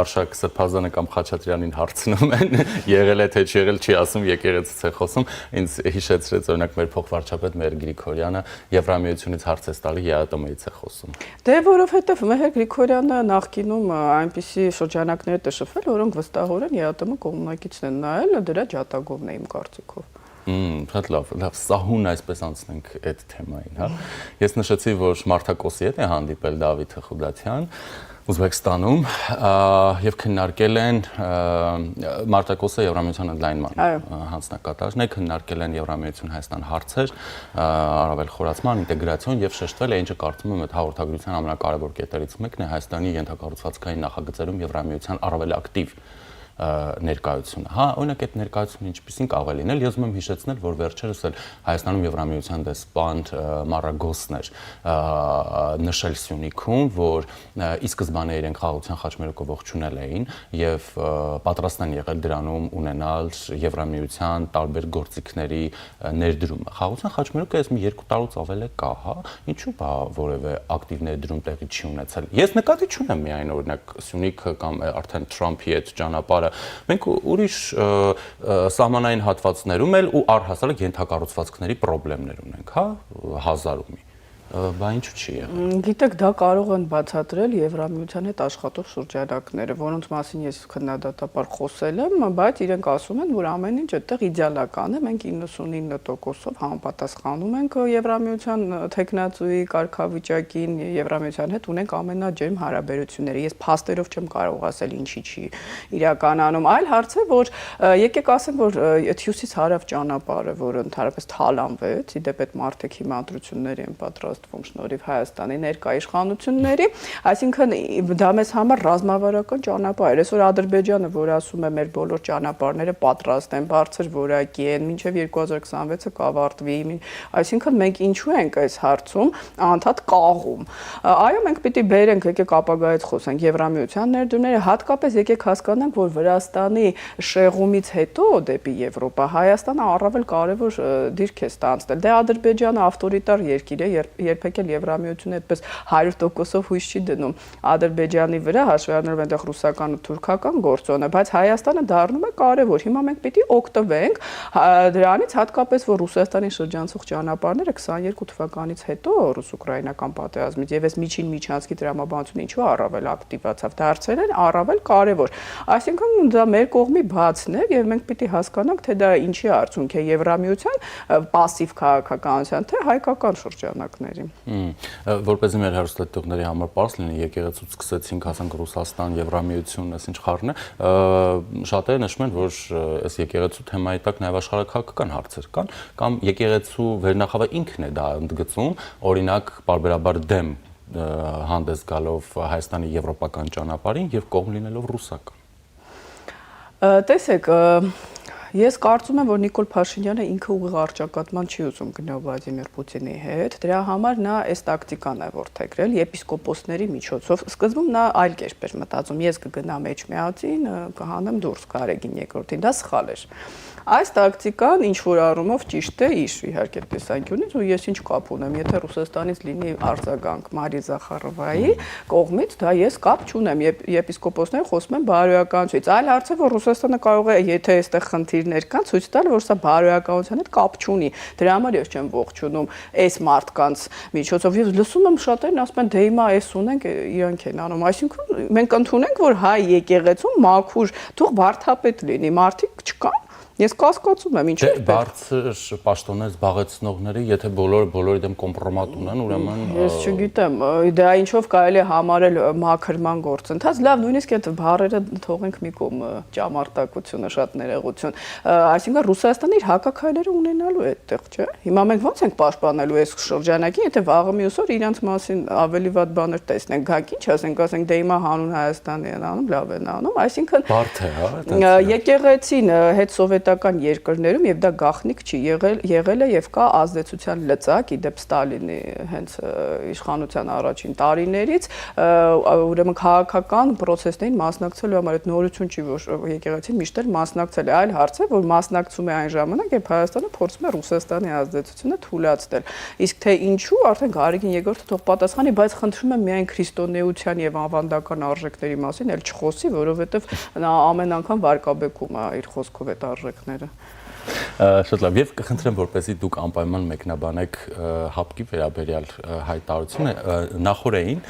Արշակ Սրբազանը կամ Խաչատրյանին հարցնում են, եղել է թե չեղել, չի ասում, եկեղեցից է խոսում, ինձ հիշեցրեց օրինակ մեր փոխվարչապետ Մհեր Գրիգորյանը Եվրամիությունից հարց է տալի, ԵԱՏՄ-ից է խոսում։ Դե որովհետև Մհեր Գրիգորյանը նախկինում այնպիսի շրջանակներ է շփվել, որոնք վստահորեն ԵԱՏՄ կողմնակիցն են նայել, դրա ջատագովն է իմ կարծիքով։ Շատ լավ, սահուն այսպես անցնենք այդ թեմային, հա։ Ես նշեցի, որ Մարտակոսի հետ է հանդիպել Դավիթ Խուդատյան Ուզբեկստանում եւ քննարկել են Մարտակոսը Եվրամիության ընդլայնման հանձնակատարն է, քննարկել են Եվրամիություն Հայաստան հարցեր, առավել խորացման, ինտեգրացիոն եւ շեշտվել է, ինչը կարծում եմ այդ հաղորդագրության ամենակարևոր կետերից մեկն է Հայաստանի ենթակառուցվածքային նախագծերում Եվրամիության առավել ակտիվ ներկայությունը։ Հա, օրինակ այդ ներկայությունը ինչպեսին կարող է լինել, ես ուզում եմ հիշեցնել, որ վերջերս էլ Հայաստանում Եվրամիության դեսպան Մարագոսն էր նշել Սյունիքում, որ ի սկզբանե իրենք խաղաղության խաչմերուկով ողջունել էին եւ պատրաստ են եղել դրանում ունենալ Եվրամիության տարբեր գործիքների ներդրումը։ Խաղաղության խաչմերուկը այս մի 2 տարուց ավել է կա, հա, ինչու՞ բա որևէ ակտիվ ներդրում տեղի չի ունեցել։ Ես նկատի չունեմ միայն օրինակ Սյունիքը կամ արդեն Թրամփի այդ ճանապարհը մենք ուրիշ սահմանային հատվածներում էլ ու առհասարակ ենթակառուցվածքների խնդիրներ ունենք, հա, հազարումի։ Բա ինչու չի եղել։ Գիտեք, դա կարող են բացատրել Եվրամիության հետ աշխատող շրջանակները, որոնց մասին ես քննադատաբար խոսել եմ, բայց իրենք ասում են, որ ամեն ինչ այդտեղ իդեալական է, մենք 99%-ով համապատասխանում ենք Եվրամիության թեկնածուի կարգավիճակին, Եվրամիության հետ ունենք ամենաջերմ հարաբերությունները։ Ես փաստերով չեմ կարող ասել ինչի չի իրականանում, այլ հարց է, որ եկեք ասենք, որ այդ հյուսիս հարավ ճանապարհը, որը ընդհանրապես թալանվեց, իդեպ այդ մարդիկ հիմա ընտրությունների են պատրաստ շնորհիվ Հայաստանի ներկա իշխանությունների, այսինքն դա մեզ համար ռազմավարական ճանապարհ է։ Այսօր Ադրբեջանը, որ ասում է մեր բոլոր ճանապարհները պատրաստ են, բարձր որակի են, մինչև 2026-ը կավարտվի, այսինքն մենք ինչու ենք այս հարցում անդադ կաղում։ Այո, մենք պիտի բերենք, եկեք ապագայից խոսենք Եվրամիության ներդրումները, հատկապես եկեք հասկանանք, որ Վրաստանի շեղումից հետո դեպի Եվրոպա Հայաստանը առավել կարևոր դիրք է ստանձնել։ Դե Ադրբեջանը ավտորիտար երկիր է, երբեք էլ Եվրամիությունը այդպես 100%-ով հույս չի դնում Ադրբեջանի վրա, հաշվի առնելով այնտեղ ռուսական ու թուրքական գործոնը, բայց Հայաստանը դառնում է կարևոր։ Հիմա մենք պիտի օգտվենք դրանից, հատկապես որ Ռուսաստանի շրջանցող ճանապարհները 22 թվականից հետո ռուս-ուկրաինական պատերազմից եւ այս միջանցքի տրամաբանությունը ինչու առավել ակտիվացավ, դարձել են առավել կարևոր։ Այսինքն դա մեր կողմի բացն է եւ մենք պիտի հասկանանք, թե դա ինչի արդյունք է Եվրամիության пассив քաղաքականության, թե հայկական շրջանակների։ Որպեսզի մեր հեռուստադիտողների համար պարզ լինի, եկեղեցուց սկսեցինք, ասենք Ռուսաստան, Եվրամիություն, այս ինչ խառն է, շատերը նշում են, որ այս եկեղեցու թեմայի տակ նաև աշխարհաքաղաքական հարցեր կան, կամ եկեղեցու վերնախավը ինքն է դա ընդգծում, օրինակ պարբերաբար դեմ հանդես գալով Հայաստանի եվրոպական ճանապարհին եւ կողմ լինելով ռուսական։ Տեսեք, ես կարծում եմ, որ Նիկոլ Փաշինյանը ինքը ուղիղ առճակատման չի ուզում գնալ Վլադիմիր Պուտինի հետ, դրա համար նա այս տակտիկան է որդեգրել եպիսկոպոսների միջոցով։ Սկզբում նա այլ կերպ էր մտածում, ես կգնամ Էջմիածին, կհանեմ դուրս Գարեգին երկրորդին, դա սխալ էր։ Այս տակտիկան ինչ որ առումով ճիշտ է իր իհարկե տեսանկյունից ու ես ինչ կապ ունեմ, եթե Ռուսաստանից լինի արձագանք Մարիա Զախարովայի կողմից, դա ես կապ չունեմ, եպիսկոպոսները խոսում են բարոյականությունից։ Այլ հարց է, որ Ռուսաստանը կարող է, եթե այստեղ խնդիրներ կան, ցույց տալ, որ սա բարոյականության հետ կապ չունի։ Դրա համար ես չեմ ողջունում այս մարդկանց միջոցով։ Ես լսում եմ շատերն ասում են, դե հիմա այս ունենք, իրանք են անում։ Այսինքն մենք ընդունենք, որ հայ եկեղեցում մաքուր թող բարթապետ լինի, մարդիկ չկան։ Ես կասկածում եմ, ինչու՞ է բարձր պաշտոններ զբաղեցնողների, եթե բոլորի դեմ կոմպրոմատ ունեն, ուրեմն ես չգիտեմ, դա ինչով կարելի է համարել մաքրման գործընթաց, լավ, նույնիսկ այդ բառերը թողենք մի կողմ, ճամարտակությունը, շատ ներողություն, այսինքն Ռուսաստանը իր հակաքայլերը ունենալու է այդտեղ, չէ՞։ Հիմա մենք ո՞նց ենք պաշտպանելու այս շրջանակին, եթե վաղը մյուս օր իրանց մասին ավելի վատ բաներ տեսնենք, գանք ինչ ասենք դե հիմա հանուն Հայաստանի են անում, լավ են անում, այսինքն բարդ է, հա, եկեղեցին հետ սովետ սովետական երկրներում եւ դա գաղտնիք չի եղել է եւ կա ազդեցության լծակ իդեպ Ստալինի հենց իշխանության առաջին տարիներից ուրեմն քաղաքական process-ներին մասնակցելու համար այդ նորություն չի, որ եկեղեցին միշտ էլ մասնակցել է, այլ հարց է, որ մասնակցում է այն ժամանակ, երբ Հայաստանը փորձում է Ռուսաստանի ազդեցությունը թույլատրել։ Իսկ թե ինչու, արդեն Գարեգին Երկրորդը թող պատասխանի, բայց խնդրում եմ միայն քրիստոնեության եւ ավանդական արժեքների մասին էլ չխոսի, որովհետեւ նա ամեն անգամ վարկաբեկում է իր խոսքով այդ արժեքները։ Շատ լավ, եւ կխնդրեմ, որպեսզի դուք անպայման մեկնաբանեք հապկի վերաբերյալ հայտարարությունը նախորդին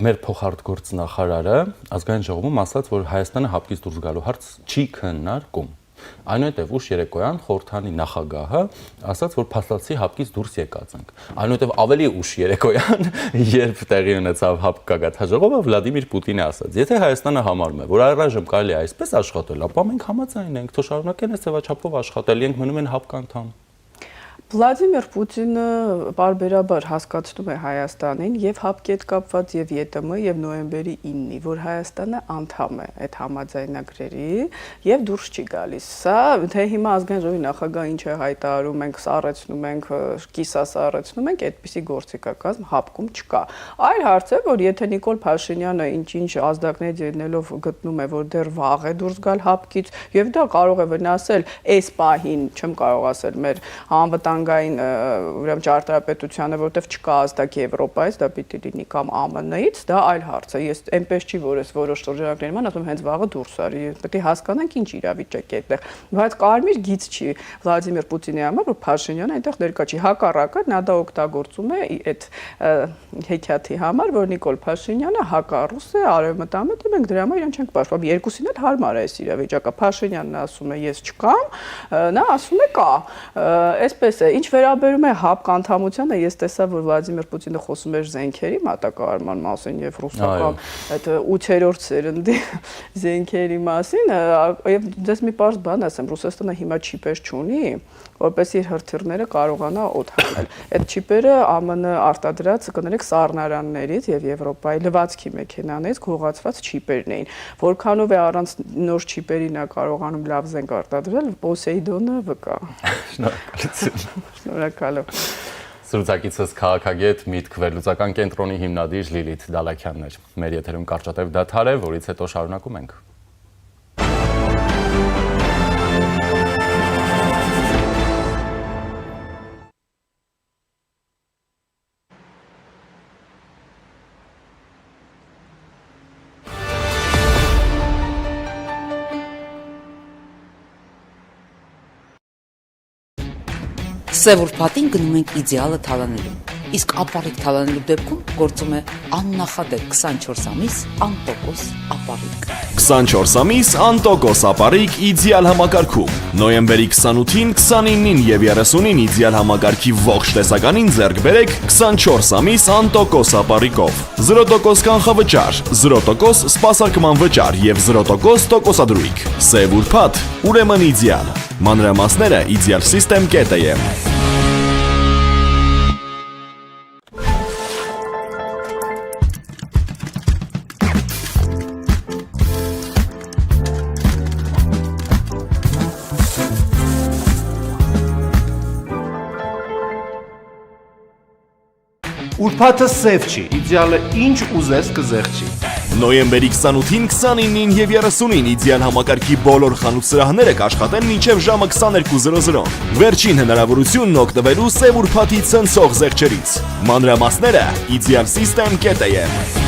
մեր փոխարտգործնախարարը ազգային ժողովում ասաց, որ Հայաստանը հապկից դուրս գալու հարց չի քննարկում։ Այնուհետև ուշ երեկոյան խորհրդանի նախագահը ասաց, որ փաստացի հապկից դուրս եկած ենք։ Այնուհետև ավելի ուշ երեկոյան, երբ տեղի ունեցավ հապկ գագաթնաժողովը, Վլադիմիր Պուտինը ասաց. Եթե Հայաստանը համարում է, որ առայժմ կարելի է այսպես աշխատել, ապա մենք համաձայն ենք, թող շարունակեն այս ձևաչափով աշխատել, ենք մնում են հապկ անդամ։ Վլադիմիր Պուտինը բարբերաբար հասկացնում է Հայաստանին եւ հապկի հետ կապված եւ ԵՏՄ եւ նոյեմբերի 9-ի, որ Հայաստանը անդամ է այդ համաձայնագրերի եւ դուրս չի գալիս։ Սա թե հիմա ազգային ժողովի նախագահը ինչ է հայտարարում, մենք սառեցնում ենք, կիսասառեցնում ենք, այդպիսի գործիքակազմ հապկում չկա։ Այլ հարց է, որ եթե Նիկոլ Փաշինյանը ինչ-ինչ ազդակներ ելնելով գտնում է, որ դեռ վաղ է դուրս գալ հապկից եւ դա կարող է վնասել այս պահին, չեմ կարող ասել, մեր անվտանգային ուրեմն ճարտարապետությանը, որտեղ չկա ազդակ Եվրոպայից, դա պիտի լինի կամ ԱՄՆ-ից, դա այլ հարց է։ Ես այնպես չի, որ ես որոշ շրջանակների ման ասում հենց վաղը դուրս արի, պետք է հասկանանք ինչ իրավիճակ է այդտեղ։ Բայց կարմիր գիծ չի Վլադիմիր Պուտինի համար, որ Փաշինյանը այնտեղ ներկա չի։ Հակառակը նա դա օգտագործում է այդ հեքիաթի համար, որ Նիկոլ Փաշինյանը հակառուս է, արևմտամետ է, մենք դրա համար իրեն չենք պաշտպանում։ Երկուսին էլ հարմար է այս իրավիճակը։ Փաշինյանն ասում է ես չկամ, նա ասում է կա։ Այսպես է, ինչ վերաբերում է հապկ անդամությանը, ես տեսա, որ Վլադիմիր Պուտինը խոսում էր զենքերի մատակարարման մասին եւ ռուսական այդ 8-րդ սերնդի զենքերի մասին, եւ դες մի պարզ բան ասեմ, Ռուսաստանը հիմա չիպեր չունի, որպեսզի իր հրթիռները կարողանա օդ հանել։ Այդ չիպերը ԱՄՆ արտադրած, կներեք, սառնարաններից եւ Եվրոպայի լվացքի մեքենաներից գողացված չիպերն էին։ Որքանով է առանց նոր չիպերի նա կարողանում լավ զենք արտադրել, Պոսեյդոնը վկա։ Շնորհակալ եմ։ Սրուցակիցս քաղաքագետ Միտք վերլուծական կենտրոնի հիմնադիր Լիլիթ Դալաքյանն էր։ Մեր եթերում կարճատև դադար է, որից հետո շարունակում ենք։ Սև ուրբաթին գնում ենք իդեալը թալանելու, իսկ ապառիկ թալանելու դեպքում գործում է աննախադեպ 24 ամիս անտոկոս ապառիկ։ 24 ամիս անտոկոս ապառիկ իդեալ համակարգում։ Նոյեմբերի 28-ին, 29-ին եւ 30-ին իդեալ համակարգի ողջ տեսականին ձեռք բերեք 24 ամիս անտոկոս ապառիկով։ 0% կանխավճար, 0% սպասարկման վճար եւ 0% տոկոսադրույք։ Սև ուրբաթ, ուրեմն իդեալ։ Մանրամասները idealsystem.am։ Ուրբաթը սև չի, իդեալը ինչ ուզես կզեղչի։ Նոյեմբերի 28-ին, 29-ին եւ 30-ին իդեալ համակարգի բոլոր խանութ սրահները կաշխատեն մինչև ժամը 22:00։ Վերջին հնարավորությունն օգտվելու սև ուրբաթի ցնցող զեղչերից։ Մանրամասները idealsystem.am։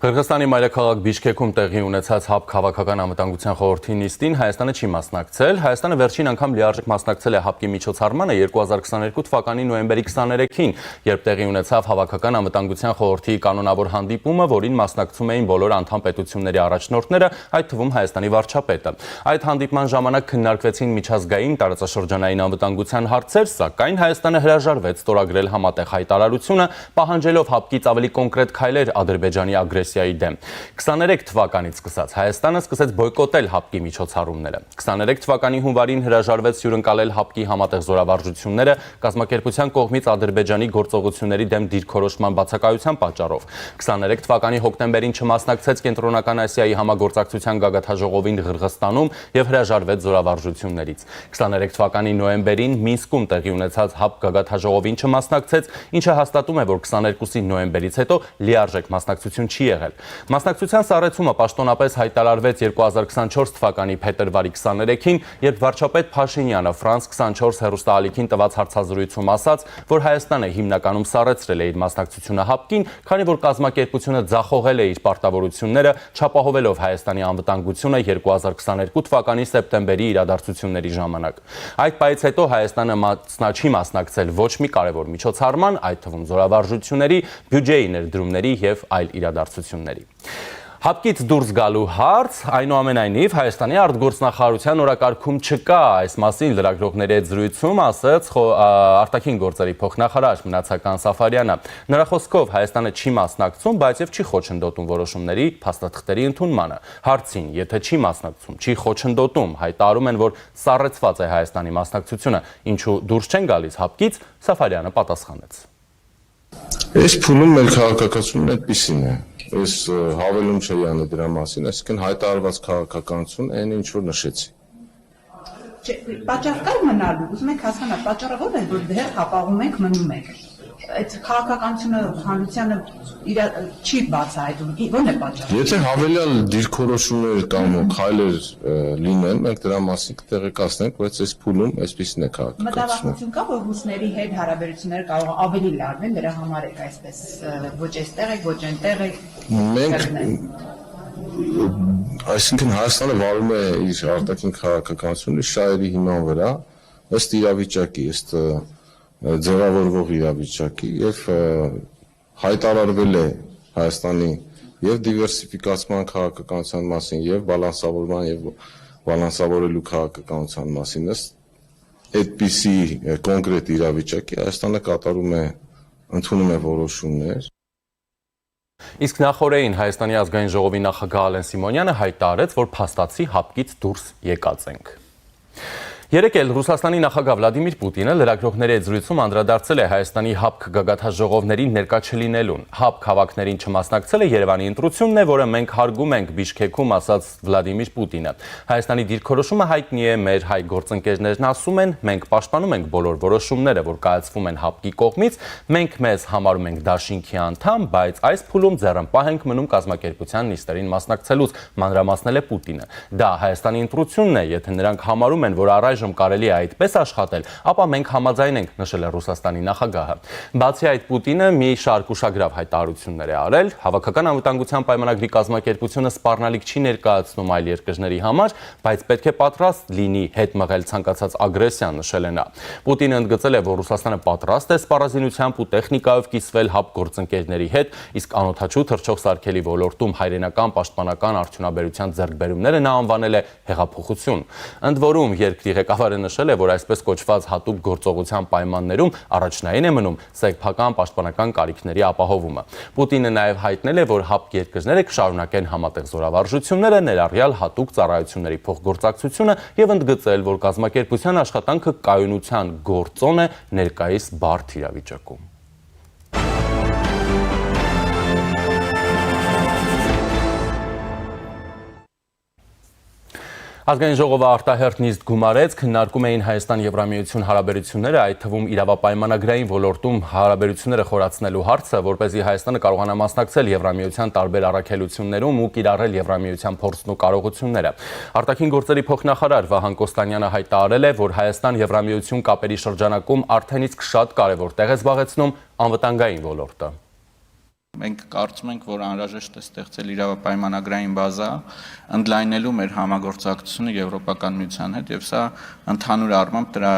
Qırğızstani մայրաքաղաք Բիշքեքում տեղի ունեցած ՀԱՊԿ քաղաքական անվտանգության խորհրդի նիստին Հայաստանը չի մասնակցել։ Հայաստանը վերջին անգամ լիարժեք մասնակցել է ՀԱՊԿ-ի միջոցառմանը 2022 թվականի նոյեմբերի 23-ին, երբ տեղի ունեցավ հավաքական անվտանգության խորհրդի կանոնավոր հանդիպումը, որին մասնակցում էին բոլոր անդամ պետությունների առաջնորդները, այդ թվում Հայաստանի վարչապետը։ Այդ հանդիպման ժամանակ քննարկվեցին միջազգային տարածաշրջանային անվտանգության հարցեր, սակայն Հայաստանը հրաժարվեց ստորագրել համատեղ հայտարարությունը, պահանջելով ՀԱՊԿ-ից ավելի կոնկրետ քայլեր Ադրբեջանի ագրեսիայի դեմ։ 23 թվականից սկսած Հայաստանը սկսեց բոյկոտել ՀԱՊԿ-ի միջոցառումները։ 23 թվականի հունվարին հրաժարվեց հյուրընկալել ՀԱՊԿ-ի համատեղ զորավարժությունները կազմակերպության կողմից Ադրբեջանի գործողությունների դեմ դիրքորոշման բացակայության պատճառով։ 23 թվականի հոկտեմբերին չմասնակցեց Կենտրոնական Ասիայի համագործակցության գագաթաժողովին Ղրղստանում եւ հրաժարվեց զորավարժություններից։ 23 թվականի նոյեմբերին Մինսկում տեղի ունեցած ՀԱՊԿ գագաթաժողովին չմասնակցեց, ինչը հաստատում է, որ 22-ի նոյեմբերից հետո լիարժեք մասնակցություն չի եղել։ Մասնակցության սառեցումը պաշտոնապես հայտարարվեց 2024 թվականի փետրվարի 23-ին, երբ վարչապետ Փաշինյանը France 24 հեռուստաալիքին տված հարցազրույցում ասաց, որ Հայաստանը հիմնականում սառեցրել է իր մասնակցությունը ՀԱՊԿ-ին, քանի որ կազմակերպությունը ձախողել է իր պարտավորությունները, չապահովելով Հայաստանի անվտանգությունը 2022 թվականի սեպտեմբերի իրադարձությունների ժամանակ։ Այդ պայից հետո Հայաստանը չի մասնակցել ոչ մի կարևոր միջոցառման, այդ թվում զորավարժությունների, բյուջեի ներդրումների եւ այլ իրադարձությունների։ ՀԱՊԿ-ից դուրս գալու հարց, այնուամենայնիվ Հայաստանի արտգործնախարարության օրակարգում չկա, այս մասին լրագրողների հետ զրույցում ասաց արտաքին գործերի փոխնախարար Մնացական Սաֆարյանը։ Նրա խոսքով Հայաստանը չի մասնակցում, բայց եւ չի խոչընդոտում որոշումների փաստաթղթերի ընդունմանը։ Հարցին, եթե չի մասնակցում, չի խոչընդոտում, հայտարարում են, որ սառեցված է Հայաստանի մասնակցությունը, ինչու դուրս չեն գալիս ՀԱՊԿ-ից, Սաֆարյանը պատասխանեց։ Այս փուլում մեր քաղաքականությունն այդպիսին է։ Այս հավելում չի անի դրա մասին, այսինքն հայտարարված քաղաքականություն այն ինչ որ նշեցի։ Պատճառ կար մնալու, ուզում եք հասկանալ, պատճառը ո՞ր է, որ դեռ հապաղում ենք, մնում ենք։ Այդ քաղաքականությունը հանրությանը չի բացահայտում, ո՞րն է պատճառը։ Եթե հավելյալ դիրքորոշումներ կամ քայլեր լինեն, մենք դրա մասին կտեղեկացնենք, բայց այս փուլում այսպիսին է քաղաքականությունը։ Մտավախություն կա, որ ռուսների հետ հարաբերությունները կարող են ավելի լարվեն, դրա համար եք այսպես ոչ այստեղ եք, ոչ այնտեղ եք։ Մենք այսինքն Հայաստանը վարում է իր արտաքին քաղաքականությունը շահերի հիման վրա, ըստ իրավիճակի, ըստ ձևավորվող իրավիճակի եւ հայտարարվել է Հայաստանի եւ դիվերսիֆիկացման քաղաքականության մասին եւ բալանսավորման եւ բալանսավորելու քաղաքականության մասին ըստ այդպիսի կոնկրետ իրավիճակի Հայաստանը կատարում է ընդունում է որոշումներ։ Իսկ նախորդին Հայաստանի ազգային ժողովի նախագահ Ալեն Սիմոնյանը հայտարարեց, որ փաստացի ՀԱՊԿ-ից դուրս եկած ենք։ Երեկ էլ Ռուսաստանի նախագահ Վլադիմիր Պուտինը լրագրողների հետ զրույցում անդրադարձել է Հայաստանի ՀԱՊԿ գագաթաժողովներին ներկա չլինելուն։ ՀԱՊԿ հավաքներին չմասնակցելը Երևանի ընտրությունն է, որը մենք հարգում ենք Բիշքեքում, ասաց Վլադիմիր Պուտինը։ Հայաստանի դիրքորոշումը հայտնի է, մեր հայ գործընկերներն ասում են, մենք պաշտպանում ենք բոլոր որոշումները, որ կայացվում են ՀԱՊԿ-ի կողմից, մենք մեզ համարում ենք դաշինքի անդամ, բայց այս փուլում ձեռնպահ ենք մնում կազմակերպության նիստերին մասնակցելուց, մանրամասնել է Պուտինը։ Դա Հայաստանի ընտրությունն է, եթե նրանք համարում են, որ առայժմ կարելի է այդպես աշխատել, ապա մենք համաձայն ենք, նշել է Ռուսաստանի նախագահը։ Բացի այդ, Պուտինը մի շարք ուշագրավ հայտարարություններ է արել, հավաքական անվտանգության պայմանագրի կազմակերպությունը սպառնալիք չի ներկայացնում այլ երկրների համար, բայց պետք է պատրաստ լինի հետ մղել ցանկացած ագրեսիան, նշել է նա։ Պուտինը ընդգծել է, որ Ռուսաստանը պատրաստ է սպառազինությամբ ու տեխնիկայով կիսվել ՀԱՊԿ գործընկերների հետ, իսկ անօդաչու թռչող սարքերի ոլորտում հայրենական պաշտպանական արդյունաբերության ձեռքբերումները նա անվանել է հեղափոխություն։ Ընդ որում, երկրի ղեկավարը նշել է, որ այսպես կոչված հատուկ գործողության պայմաններում առաջնային է մնում սեփական պաշտպանական կարիքների ապահովումը։ Պուտինը նաև հայտնել է, որ ՀԱՊԿ երկրները կշարունակեն համատեղ զորավարժությունները, ներառյալ հատուկ ծառայությունների փոխգործակցությունը եւ ընդգծել, որ կազմակերպության աշխատանքը կայունության գործոն է ներկայիս բարդ իրավիճակում։ Ազգային ժողովը արտահերթ նիստ գումարեց, քննարկում էին Հայաստան-Եվրամիություն հարաբերությունները, այդ թվում իրավապայմանագրային ոլորտում հարաբերությունները խորացնելու հարցը, որպեսզի Հայաստանը կարողանա մասնակցել Եվրամիության տարբեր առաքելություններում ու կիրառել Եվրամիության փորձն ու կարողությունները։ Արտաքին գործերի փոխնախարար Վահան Կոստանյանը հայտարարել է, որ Հայաստան-Եվրամիություն կապերի շրջանակում արդեն իսկ շատ կարևոր տեղ է զբաղեցնում անվտանգային ոլորտը։ Մենք կարծում ենք, որ անհրաժեշտ է ստեղծել իրավապայմանագրային բազա, ընդլայնելու մեր համագործակցությունը Եվրոպական միության հետ, եւ սա ընդհանուր առմամբ դրա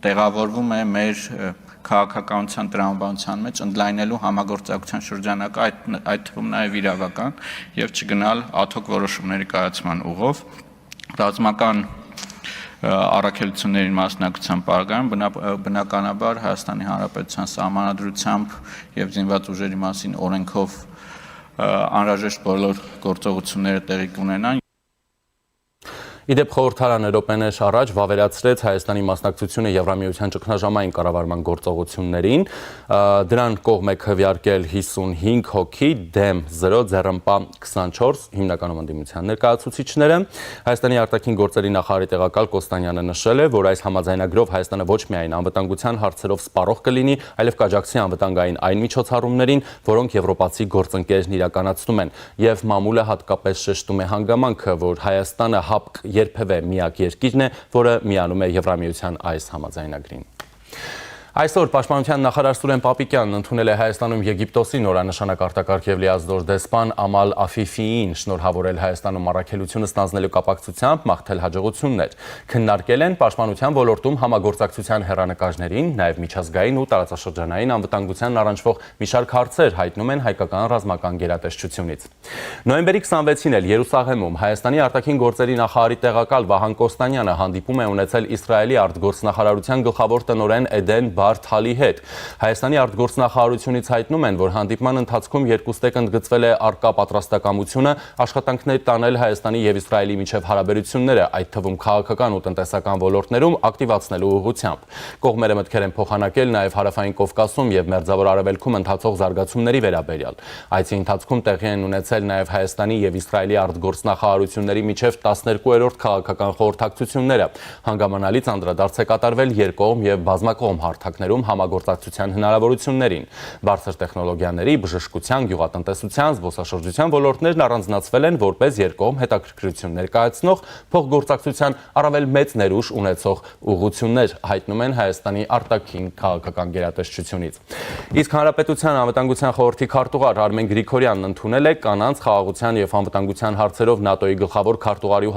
տեղավորվում է մեր քաղաքականության տրամաբանության մեջ ընդլայնելու համագործակցության շրջանակը, այդ թվում նաև իրավական եւ չգնալ ad-hoc որոշումների կայացման ուղով, ռազմական առաքելություններին մասնակցության պարագայում բնականաբար Հայաստանի Հանրապետության սահմանադրությամբ եւ զինված ուժերի մասին օրենքով անհրաժեշտ բոլոր գործողությունները տեղի կունենան։ Իդեպ խորհրդարանը րոպեներ առաջ վավերացրեց Հայաստանի մասնակցությունը Եվրամիության ճգնաժամային կառավարման գործողություններին, դրան կողմ է քվեարկել 55 հոգի, դեմ 0, ձեռնպա 24, հիմնականում ընդդիմության ներկայացուցիչները։ Հայաստանի արտաքին գործերի նախարարի տեղակալ Կոստանյանը նշել է, որ այս համաձայնագրով Հայաստանը ոչ միայն անվտանգության հարցերով սպառող կլինի, այլև կաջակցի անվտանգային այն միջոցառումներին, որոնք եվրոպացի գործընկերներն իրականացնում են, եւ մամուլը հատկապես շեշտում է հանգամանքը, որ Հայաստանը հապկ երբևէ միակ երկիրն է, որը միանում է Եվրամիության այս համաձայնագրին։ Այսօր Պաշտպանության նախարար Սուրեն Պապիկյանն ընդունել է Հայաստանում Եգիպտոսի նորանշանակ արտակարգ եւ լիազոր դեսպան Ամալ Աֆիֆիին, շնորհավորել Հայաստանում առաքելությունը ստանձնելու կապակցությամբ մաղթել հաջողություններ։ Քննարկել են պաշտպանության ոլորտում համագործակցության հեռանկարներին, նաեւ միջազգային ու տարածաշրջանային անվտանգությանն առնչվող մի շարք հարցեր, հայտնում են հայկական ռազմական գերատեսչությունից։ Նոյեմբերի 26-ին էլ Երուսաղեմում Հայաստանի արտաքին գործերի նախարարի տեղակալ Վահան Կոստանյանը հանդիպում է ունեցել Իսրայելի արտգործնախարարության գլխավոր տնօրեն Էդեն Բարթալի հետ։ Հայաստանի արտգործնախարարությունից հայտնում են, որ հանդիպման ընթացքում երկուստեք ընդգծվել է առկա պատրաստակամությունը աշխատանքներ տանել Հայաստանի եւ Իսրայելի միջև հարաբերությունները, այդ թվում քաղաքական ու տնտեսական ոլորտներում ակտիվացնելու ուղղությամբ։ Կողմերը մտքեր են փոխանակել նաեւ Հարավային Կովկասում եւ Մերձավոր Արևելքում ընթացող զարգացումների վերաբերյալ։ Այցի ընթացքում տեղի են ունեցել նաեւ Հայաստանի եւ Իսրայելի արտգործնախարարությունների միջև 12-րդ քաղաքական խորհրդակցությունները։ Հանգամանալից անդրադարձ է կատարվել երկկողմ եւ բազմակողմ հարթակներում համագործակցության հնարավորություններին։ Բարձր տեխնոլոգիաների, բժշկության, գյուղատնտեսության, զբոսաշրջության ոլորտներն առանձնացվել են որպես երկկողմ հետաքրքրություն ներկայացնող փոխգործակցության առավել մեծ ներուժ ունեցող ուղղություններ, հայտնում են Հայաստանի արտաքին քաղաքական գերատեսչությունից։ Իսկ Հանրապետության անվտանգության խորհրդի քարտուղար Արմեն Գրիգորյանն ընդունել է կանանց խաղաղության եւ անվտանգության հարցերով ՆԱՏՕ-ի գլխավոր քարտուղարի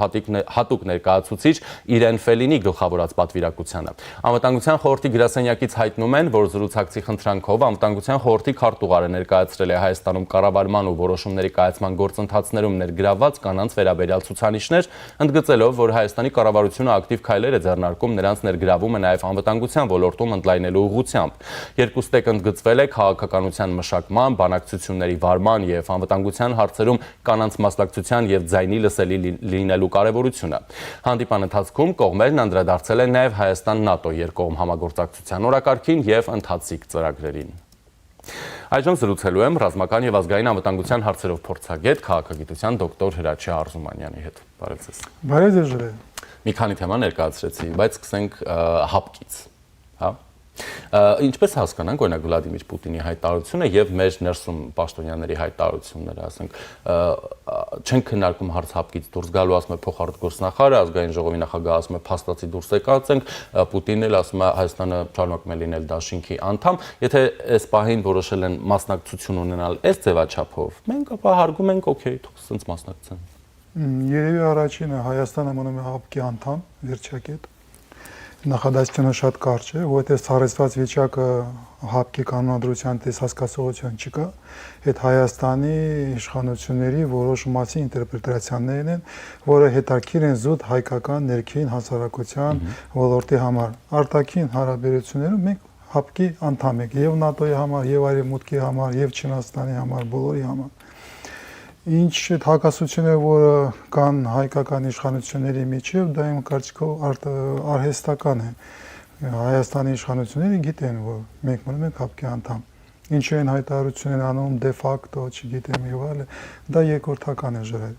հատուկ ներկայացուցիչ Իրեն Ֆելինի գլխավորած պատվիրակությանը։ Անվտանգության խորհրդի գրասենյակից հայտնում են, որ զրուցակցի խնդրանքով անվտանգության խորհրդի քարտուղարը ներկայացրել է Հայաստանում կառավարման ու որոշումների կայացման գործընթացներում ներգրավված կանանց վերաբերյալ ցուցանիշներ, ընդգծելով, որ Հայաստանի կառավարությունը ակտիվ քայլեր է ձեռնարկում նրանց ներգրավումը նաև անվտանգության ոլորտում ընդլայնելու ուղղությամբ։ Երկուստեք ընդգծվել է քաղաքականության մշակման, բանակցությունների վարման եւ անվտանգության հարցերում կանանց մասնակցության եւ ձայնի լսելի լինելու կարեւորությունը։ Հանդիպան ընթացքում կողմերն անդրադարձել են նաեւ Հայաստան-ՆԱՏՕ երկկողմ համագործակցության օրակարգին եւ ընթացիկ ծրագրերին։ Այժմ զրուցելու եմ ռազմական եւ ազգային անվտանգության հարցերով փորձագետ, քաղաքագիտության դոկտոր Հրաչյա Արզումանյանի հետ։ Բարև ձեզ։ Բարև ձեզ։ Մի քանի թեմա ներկայացրեցի, բայց սկսենք հապկից, հա։ Ինչպես հասկանանք օրինակ Վլադիմիր Պուտինի հայտարարությունը եւ մեր ներսում պաշտոնյաների հայտարարությունները, ասենք, չեն քննարկում հարց հապկից դուրս գալու, ասում է փոխարտգործնախարարը, ազգային ժողովի նախագահը ասում է փաստացի դուրս եկած ենք, Պուտինն էլ ասում է Հայաստանը շարունակում է լինել դաշինքի անդամ, եթե այս պահին որոշել են մասնակցություն ունենալ այս ձևաչափով, մենք ապա հարգում ենք, օքեյ, թող սենց մասնակցեն։ Երևի առաջինը Հայաստանը մնում է հապկի անդամ, վերջակետ։ Նախադասությունը շատ կարճ է, որովհետև ցարեցված վիճակը հապկի կանոնադրության տես հասկացողություն չկա, այդ Հայաստանի իշխանությունների որոշ մասի ինտերպրետացիաներն են, որը հետաքրքիր են զուտ հայկական ներքին հասարակության ոլորտի համար։ Արտաքին հարաբերություններում մենք հապկի անդամ ենք եւ ՆԱՏՕ-ի համար, եւ Արևմուտքի համար, եւ Չինաստանի համար, բոլորի համար։ Ինչ հակասությունները, որը կան հայկական իշխանությունների միջև, դա իմ կարծիքով արհեստական է։ Հայաստանի իշխանությունները գիտեն, որ մենք մնում ենք հապկի անդամ։ Ինչու են հայտարարություն են անում դե ֆակտո, չգիտեմ եւ այլն, դա երկրորդական է ժրել։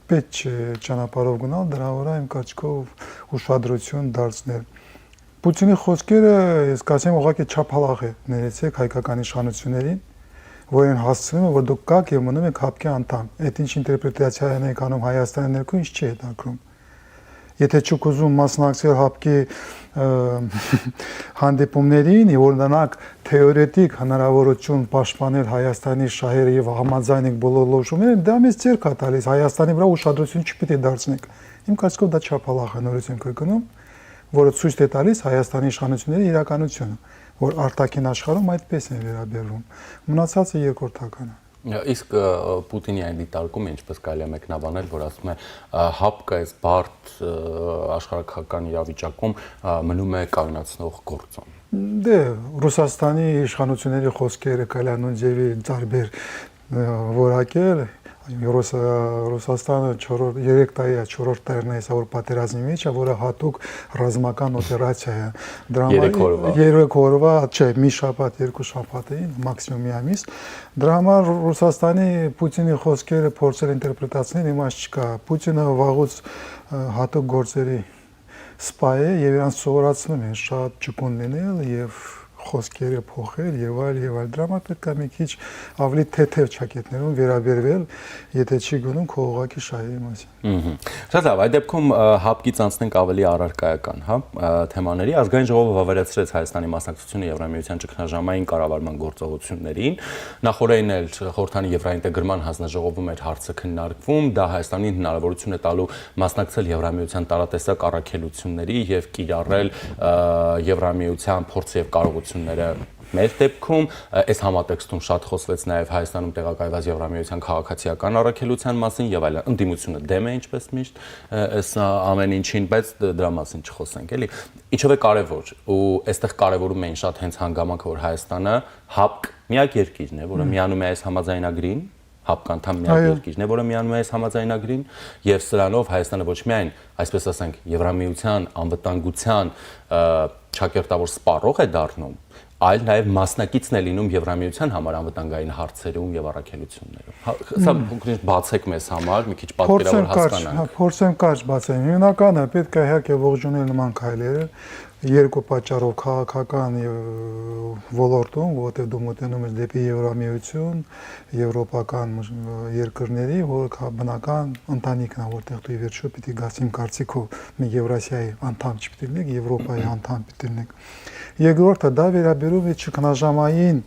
Պետք չէ ճանապարհով գնալ, դրա վրա իմ կարծիքով ուշադրություն դարձնել։ Պուտինի խոսքերը, ես կասեմ, ուղղակի չափահաս է ներեցեք հայկական իշխանություններին, որին հասցնում է, որ դուք կաք եւ մնում եք հապկի անդամ։ Այդ ինչ ինտերպրետացիա են անում Հայաստանի ներքո, ինչ չի հետաքրում։ եթե չուք ուզում մասնակցել հապկի հանդիպումներին եւ օրինակ թեորետիկ հնարավորություն պաշտպանել Հայաստանի շահերը եւ համաձայնենք բոլոր լոժումները, դա մեզ ձեռք է տալիս Հայաստանի վրա ուշադրություն չպիտի դարձնենք։ Իմ կարծիքով դա չափալախանորություն կգնում, որը ցույց է տալիս Հայաստանի իշխանությունների իրականությունը, որ արտաքին աշխարհում այդպես են վերաբերվում։ Մնացածը երկրորդական է։ Իսկ Պուտինի այն դիտարկումը ինչպես կարելի է մեկնաբանել, որ ասում է հապկը այս բարդ աշխարհակական իրավիճակում մնում է կայունացնող գործոն։ Դե Ռուսաստանի իշխանությունների խոսքերը կալանուն ձևի տարբեր որակել Ռուսաստանը 3 տարի է 4-րդ տարին է որ պատերազմի մեջ է, որը հատուկ ռազմական օպերացիա է։ Դրա 3 օրվա, չէ, մի շաբաթ, 2 շաբաթին, մաքսիմում մի ամիս։ Դրա համար Ռուսաստանի Պուտինի խոսքերը փորձել ինտերպրետացնել իմաստ չկա։ Պուտինը վաղուց հատուկ գործերի սպա է եւ իրանց սովորացնում են շատ ճկուն լինել եւ խոսքերը փոխել եւ այլ դրա համար պետք է մի քիչ ավելի թեթև ճակետներում վերաբերվել, եթե չի գնում քո ուղակի շահերի մասին։ Շատ լավ, այդ դեպքում հապկից անցնենք ավելի առարկայական, հա, թեմաների։ Ազգային ժողովը վավերացրեց Հայաստանի մասնակցությունը Եվրամիության ճգնաժամային կառավարման գործողություններին։ Նախորդին էլ խորհրդանի Եվրաինտեգրման հանձնաժողովում էր հարցը քննարկվում, դա Հայաստանին հնարավորություն է տալու մասնակցել Եվրամիության տարատեսակ առաքելությունների եւ կիրառել Եվրամիության փորձ եւ կարողությունները մեր դեպքում այս համատեքստում շատ խոսվեց նաև Հայաստանում տեղակայված Եվրամիության քաղաքացիական առաքելության մասին եւ այլն։ Ընդդիմությունը դեմ է ինչպես միշտ այս ամեն ինչին, բայց դրա մասին չխոսենք, էլի։ Ինչով է կարևոր ու այստեղ կարևորում էին շատ հենց հանգամանքը, որ Հայաստանը հապկ միակ երկիրն է, որը միանում է այս համաձայնագրին, հապկ անդամ միակ երկիրն է, որը միանում է այս համաձայնագրին եւ սրանով Հայաստանը ոչ միայն, այսպես ասենք, Եվրամիության անվտանգության ճակերտավոր սպառող է դառնում, այլ նաև մասնակիցն է լինում Եվրամիության համար անվտանգային հարցերում եւ առաքելություններում։ Սա փոքրինչ բացեք մեզ համար, մի քիչ պատկերավոր հասկանանք։ Փորձեմ կարճ բացեմ։ Հիմնականը պետք է իհարկե ողջունել նման քայլերը երկու պատճառով քաղաքական ոլորտում, որտեղ դու մոտենում ես դեպի Եվրամիություն, եվրոպական երկրների, որ բնական ընտանիքն է, որտեղ դու ի վերջո պիտի գաս իմ կարծիքով մի Եվրասիայի անդամ չպիտի լինեք, Եվրոպայի անդամ պիտի լինեք։ Երկրորդը դա վերաբերում է ճգնաժամային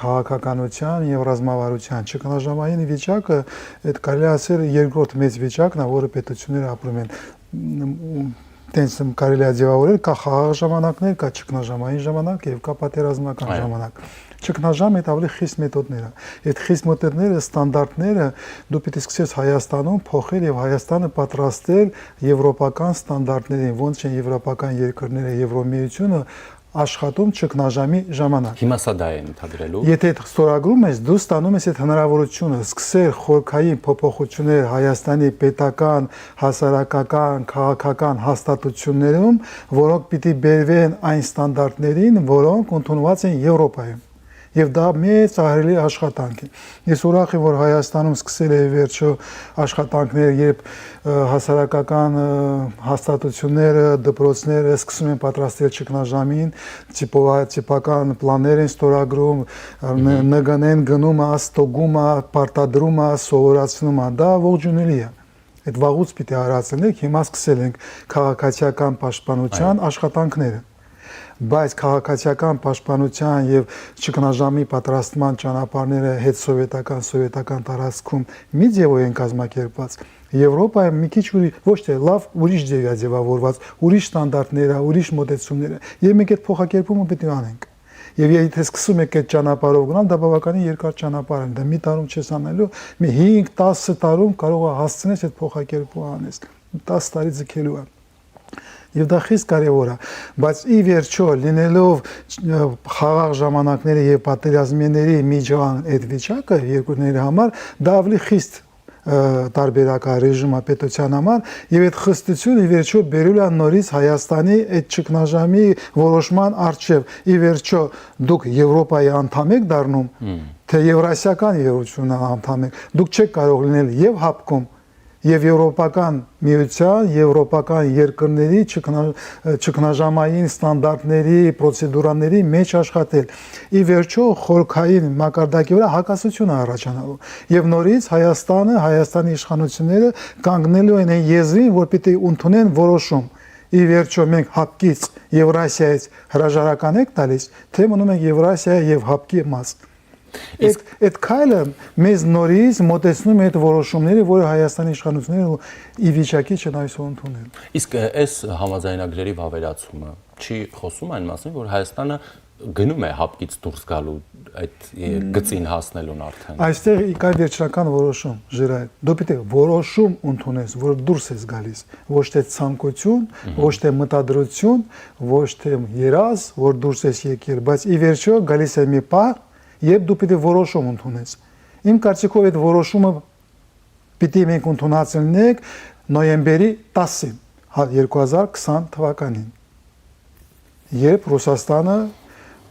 քաղաքականության եւ ռազմավարության։ Ճգնաժամային վիճակը, այդ կարելի ասել երկրորդ մեծ վիճակն է, որը պետությունները ապրում են։ Տենց կարելի է ձևավորել, կա խաղաղ ժամանակներ, կա ճգնաժամային ժամանակ եւ կա պատերազմական ժամանակ։ Ճգնաժամը այդ ավելի խիստ մեթոդներ է։ Այդ խիստ մեթոդները, ստանդարտները դու պիտի սկսես Հայաստանում փոխել եւ Հայաստանը պատրաստել եվրոպական ստանդարտներին, ոնց են եվրոպական երկրները, Եվրոմիությունը աշխատում ճգնաժամի ժամանակ։ Հիմա սա դա է ընդհանրելու։ Եթե այդ ստորագրում ես, դու ստանում ես այդ հնարավորությունը սկսել խորքային փոփոխություններ Հայաստանի պետական, հասարակական, քաղաքական հաստատություններում, որոնք պիտի բերվեն այն ստանդարտներին, որոնք ընդունված են Եվրոպայում։ Եվ դա մեծ ահռելի աշխատանք է։ Ես ուրախ եմ, որ Հայաստանում սկսել է վերջո աշխատանքներ, երբ հասարակական հաստատությունները, դպրոցները սկսում են պատրաստել ճգնաժամին, տիպական պլաններ են ստորագրում, ՆԳՆ-ն գնում է, ստոգում է, պարտադրում է, սովորացնում է, դա ողջունելի է։ Այդ վաղուց պիտի արածնենք, հիմա սկսել ենք քաղաքացիական պաշտպանության աշխատանքները։ Բայց քաղաքացիական պաշտպանության եւ ճգնաժամի պատրաստման ճանապարհները հետ-սովետական տարածքում մի ձևով են կազմակերպված։ Եվրոպայում մի քիչ ոչ թե լավ, ուրիշ ձև է ձևավորված, ուրիշ ստանդարտներ է, ուրիշ մոտեցումներ է, եւ մենք այդ փոխակերպումը պետք է անենք։ Եվ եթե սկսում եք այդ ճանապարհով գնալ, դա բավականին երկար ճանապարհ է, դա մի տարում չես անելու, մի 5-10 տարում կարող է հասցնես այդ փոխակերպումը անես, 10 տարի ձգելու է։ Եվ դա խիստ կարևոր է, բայց ի վերջո լինելով խաղաղ ժամանակների եւ պատերազմների միջան այդ վիճակը երկրների համար դա ավելի խիստ տարբերակա ռեժիմը պետության համար եւ այդ խստությունը ի վերջո բերել է նորից Հայաստանի այդ ճգնաժամի որոշման արժեվ։ Ի վերջո դուք Եվրոպայի անդամ եք դառնում, թե Եվրասիական երությունն անդամ եք, դուք չեք կարող լինել եւ հապկում եւ եվրոպական միության, եվրոպական երկրների ճգնաժամային ստանդարտների, պրոցեդուրաների մեջ աշխատել։ Ի վերջո խորքային մակարդակի վրա հակասություն է առաջանալու։ Եվ նորից Հայաստանը, Հայաստանի իշխանությունները կանգնելու են այն եզրին, որ պիտի ընդունեն որոշում։ Ի վերջո մենք հապկից Եվրասիայից հրաժարական ենք տալիս, թե մնում ենք Եվրասիա եւ հապկի մաս։ Այդ քայլը մեզ նորից մոտեցնում է այդ որոշումները, որը Հայաստանի իշխանությունները ի վիճակի չեն այսօր ընդունել։ Իսկ այս համաձայնագրերի վավերացումը չի խոսում այն մասին, որ Հայաստանը գնում է հապկից դուրս գալու այդ գծին հասնելուն արդեն։ Այստեղ կա վերջնական որոշում, Ժիրայր։ Դու պիտի որոշում ընդունես, որ դուրս ես գալիս, ոչ թե ցանկություն, ոչ թե մտադրություն, ոչ թե երազ, որ դուրս ես եկել, բայց ի վերջո գալիս է մի պահ, երբ դու պիտի որոշում ընդունես։ Իմ կարծիքով այդ որոշումը պիտի մենք ընդունացնենք նոյեմբերի 10-ին 2020 թվականին, երբ Ռուսաստանը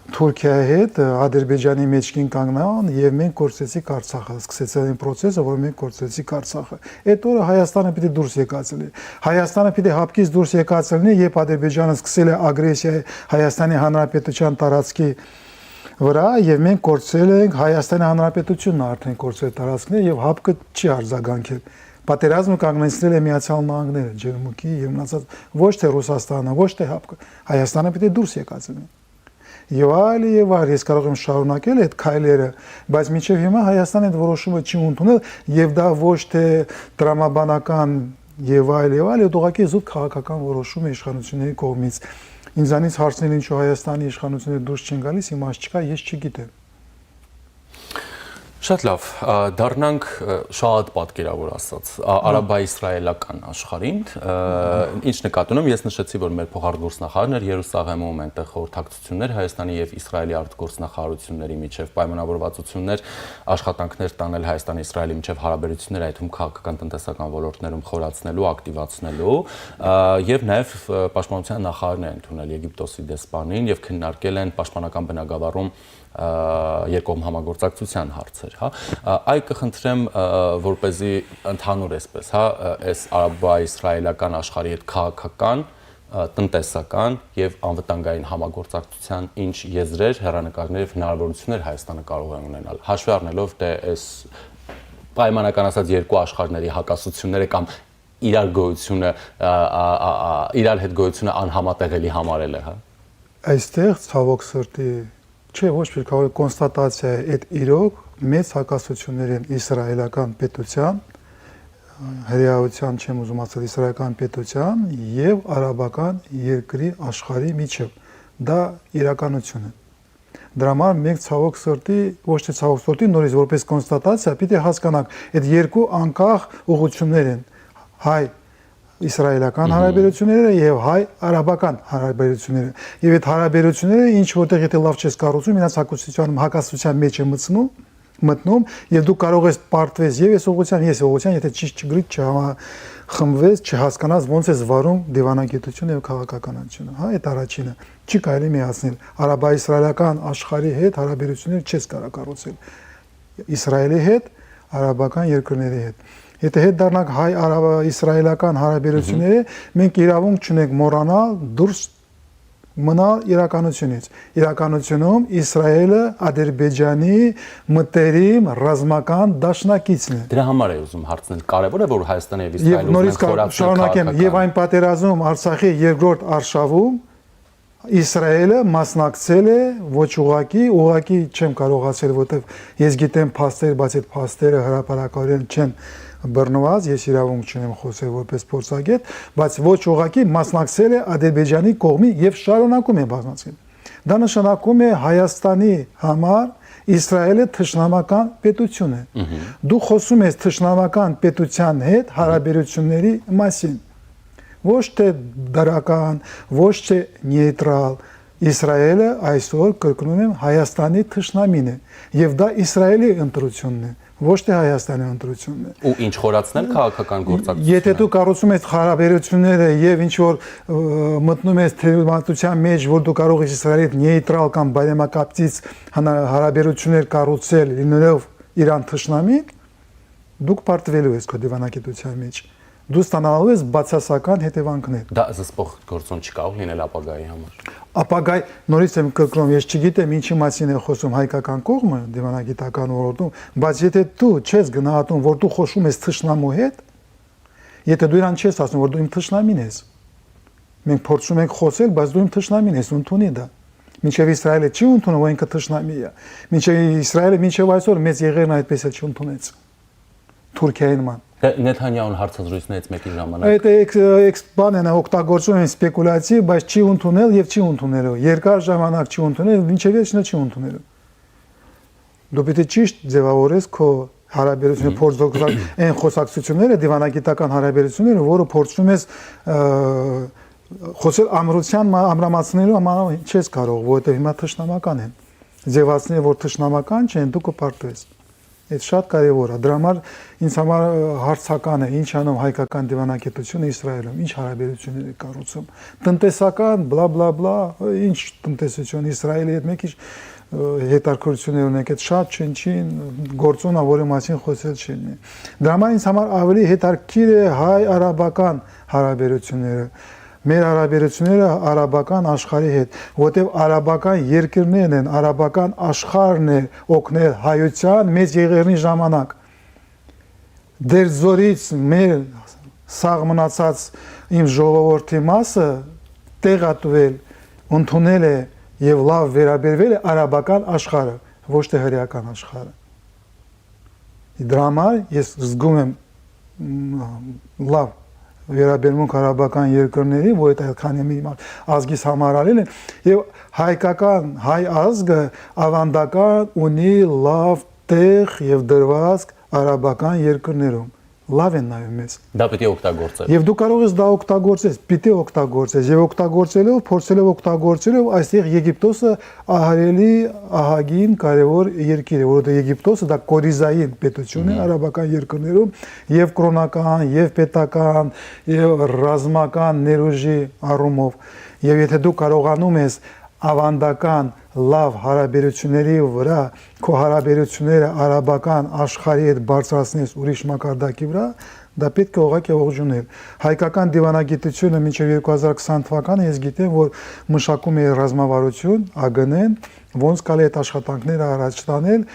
Թուրքիայի հետ Ադրբեջանի մեջքին կանգնան եւ մենք կորցրեցինք Արցախը, սկսեցին այն process-ը, որ մենք կորցրեցինք Արցախը։ Այդ օրը Հայաստանը պիտի դուրս եկածել։ Հայաստանը պիտի հապկից դուրս եկածել, երբ Ադրբեջանը սկսել է ագրեսիա Հայաստանի Հանրապետության տարածքի վրա եւ մենք կորցրել ենք Հայաստանի Հանրապետությունն արդեն կորցրել տարածքները եւ հապկը չի արձագանքել։ Պատերազմը կանգնեցրել է Միացյալ Նահանգները, Ջերմուկի եւ մնացած ոչ թե Ռուսաստանը, ոչ թե հապկը։ Հայաստանը պիտի դուրս եկածել։ Եվ այլ ես կարող եմ շարունակել այդ քայլերը, բայց մինչև հիմա Հայաստանը այդ որոշումը չի ընդունել եւ դա ոչ թե տրամաբանական եւ այլ, ուղղակի զուտ քաղաքական որոշում է իշխանությունների կողմից։ Ինձանից հարցնել ինչու Հայաստանի իշխանությունները դուրս չեն գալիս, իմաստ չկա, ես չգիտեմ։ Շատ լավ, դառնանք շատ պատկերավոր ասած արաբա-իսրայելական աշխարհին, ինչ նկատի ունեմ, ես նշեցի, որ մեր փոխարտգործնախարարն էր Երուսաղեմում, այնտեղ խորհրդակցություններ Հայաստանի եւ Իսրայելի արտգործնախարարությունների միջև պայմանավորվածություններ, աշխատանքներ տանել Հայաստանի-Իսրայելի միջև հարաբերություններ, այդ թվում քաղաքական տնտեսական ոլորտներում խորացնելու, ակտիվացնելու եւ նաեւ պաշտպանության նախարարն է ընդունել Եգիպտոսի դեսպանին եւ քննարկել են պաշտպանական բնագավառում երկկողմ համագործակցության հարցեր, հա, այ կխնդրեմ, որպեսզի ընդհանուր այսպես, հա, այս արաբա-իսրայելական աշխարհի հետ քաղաքական, տնտեսական եւ անվտանգային համագործակցության ինչ եզրեր, հեռանկարներ եւ հնարավորություններ Հայաստանը կարող է ունենալ, հաշվի առնելով թե այս պայմանական ասած երկու աշխարհների հակասությունները կամ իրար գոյությունը, իրար հետ գոյությունը անհամատեղելի համարելը, հա։ Այստեղ ցավոք սրտի չէ, ոչ մի կարող կոնստատացիա է, այդ իրոք մեծ հակասություններ են իսրայելական պետության, հրեայության չեմ ուզում ասել իսրայելական պետության եւ արաբական երկրի աշխարհի միջև։ Դա իրականություն է։ Դրա համար մենք ցավոք սրտի, ոչ թե ցավոք սրտի, նորից որպես կոնստատացիա պիտի հասկանանք, այդ երկու անկախ ուղղություններ են, հայ-իսրայելական հարաբերությունները եւ հայ-արաբական հարաբերությունները։ Եվ այդ հարաբերությունները ինչ որտեղ եթե լավ չես կառուցում, իրաց հակասության մեջ է մտնում եւ դու կարող ես պարտվես եւ ես ուղղության, եթե ճիշտ չգրիտ չհամախմբվես, չհասկանաս ոնց ես վարում դիվանագիտությունը եւ քաղաքականությունը, հա, այդ առաջինը չի կարելի միացնել։ Արաբա-իսրայելական աշխարհի հետ հարաբերություններ չես կարող կառուցել Իսրայելի հետ, արաբական երկրների հետ։ Եթե հետ դառնանք հայ-արաբա-իսրայելական հարաբերությունները, մենք իրավունք չունենք մոռանալ դուրս մնալ իրականությունից։ Իրականությունում Իսրայելը Ադրբեջանի մտերիմ ռազմական դաշնակիցն է։ Դրա համար է ուզում հարցնել, կարևոր է որ Հայաստանը եւ Իսրայելը նորից շարունակեմ եւ այն պատերազմում Արցախի երկրորդ արշավում Իսրայելը մասնակցել է ոչ ուղղակի չեմ կարող ասել, որովհետեւ ես գիտեմ փաստեր, բայց այդ փաստերը հրապարակորեն չեն բռնված, ես իրավունք չունեմ խոսել որպես փորձագետ, բայց ոչ ուղղակի մասնակցել է Ադրբեջանի կողմի եւ շարունակում է մասնակցել։ Դա նշանակում է Հայաստանի համար Իսրայելը թշնամական պետություն է։ Դու խոսում ես թշնամական պետության հետ հարաբերությունների մասին։ Ոչ թե դրական, ոչ թե նեյտրալ, Իսրայելը այսօր կրկնում եմ Հայաստանի թշնամին է եւ դա Իսրայելի ընտրությունն է, ոչ թե Հայաստանի ընտրությունն է։ Ու ինչ խորացնել քաղաքական գործակցությունը։ Եթե դու կառուցում ես հարաբերությունները եւ ինչ որ մտնում ես թեմանության մեջ, որ դու կարող ես Իսրայելի հետ նեյտրալ կամ բարեմակապից հարաբերություններ կառուցել լինելով Իրան թշնամի, դուք պարտվելու ես քո դիվանագիտության մեջ։ Դու ստանալու ես բացասական հետևանքներ։ Դա զսպող գործոն չկա լինել ապագայի համար։ Ապագայ նորից եմ կրկնում, ես չգիտեմ ինչի մասին է խոսում հայկական կողմը դիվանագիտական ոլորտում, բայց եթե դու չես գնահատում, որ դու խոսում ես թշնամու հետ, եթե դու իրան չես ասում, որ դու իմ թշնամին ես, մենք փորձում ենք խոսել, բայց դու իմ թշնամին ես, ընդունի դա։ Մինչև Իսրայելը չի ընդունում, որ ինքը թշնամի է։ Մինչև Իսրայելը մինչև այսօր մեծ եղերն այդպես էլ չընդունեց։ Թուրքիայի նման։ Նեթանյահուն հարցազրույցներից մեկի ժամանակ։ Այդ բանն է օգտագործում են սպեկուլյացիա, բայց չի ընդունել եւ չի ընդունելու։ Երկար ժամանակ չի ընդունել, մինչև վերջինը չի ընդունելու։ Դու պետք է ճիշտ ձևավորես քո հարաբերությունը փորձողական այն խոսակցությունները, դիվանագիտական հարաբերությունները, որը փորձում ես խոսել ամրության ամրամացնելու համար չես կարող, որովհետև հիմա թշնամական են։ Ձևացնել, որ թշնամական չեն, դու կպարտվես։ Այդ շատ կարևոր է։ Դրա համար ինձ համար հարցական է, ինչ անում հայկական դիվանագիտությունը Իսրայելում, ինչ հարաբերություններ է կառուցում։ Տնտեսական, բլա բլա բլա, ինչ տնտեսություն Իսրայելի հետ մեկ ինչ հետաքրքրություններ ունենք, այդ շատ չնչին գործոնը, որի մասին խոսել չեն։ Դրա համար ինձ համար ավելի հետաքրքիր է հայ-արաբական հարաբերությունները։ Մեր հարաբերությունները արաբական աշխարհի հետ, որտեղ արաբական երկրներն են, արաբական աշխարհն է օգնել հայության մեծ եղերնի ժամանակ։ Դեր զորից մեր սաղ մնացած իմ ժողովրդի մասը տեղատվել, ընդունել է եւ լավ վերաբերվել է արաբական աշխարհը, ոչ թե հրեական աշխարհը։ Դրա համար ես զգում եմ լավ վերաբերմունք արաբական երկրների, որ այդ այդքան եմ ազգիս համարալել են, եւ հայկական հայ ազգը ավանդական ունի լավ տեղ եւ դրվածք արաբական երկրներում, լավ են նայում մեզ։ Դա պետք է օգտագործել։ Եվ դու կարող ես դա օգտագործես, պիտի օգտագործես, եւ օգտագործելով, փորձելով օգտագործելով, այստեղ Եգիպտոսը ահարելի ահագին կարևոր երկիր է, որովհետեւ Եգիպտոսը դա կորիզային պետություն է արաբական երկրներում, եւ կրոնական, եւ պետական, եւ ռազմական ներուժի առումով։ Եվ եթե դու կարողանում ես ավանդական լավ հարաբերությունների վրա քո հարաբերությունները արաբական աշխարհի հետ բարձրացնես ուրիշ մակարդակի վրա, դա պետք է ուղղակի ողջունել։ Հայկական դիվանագիտությունը մինչև 2020 թվականը ես գիտեմ, որ մշակում է ռազմավարություն, ԱԳՆ-ն, ոնց կարելի է այդ աշխատանքները առաջ տանել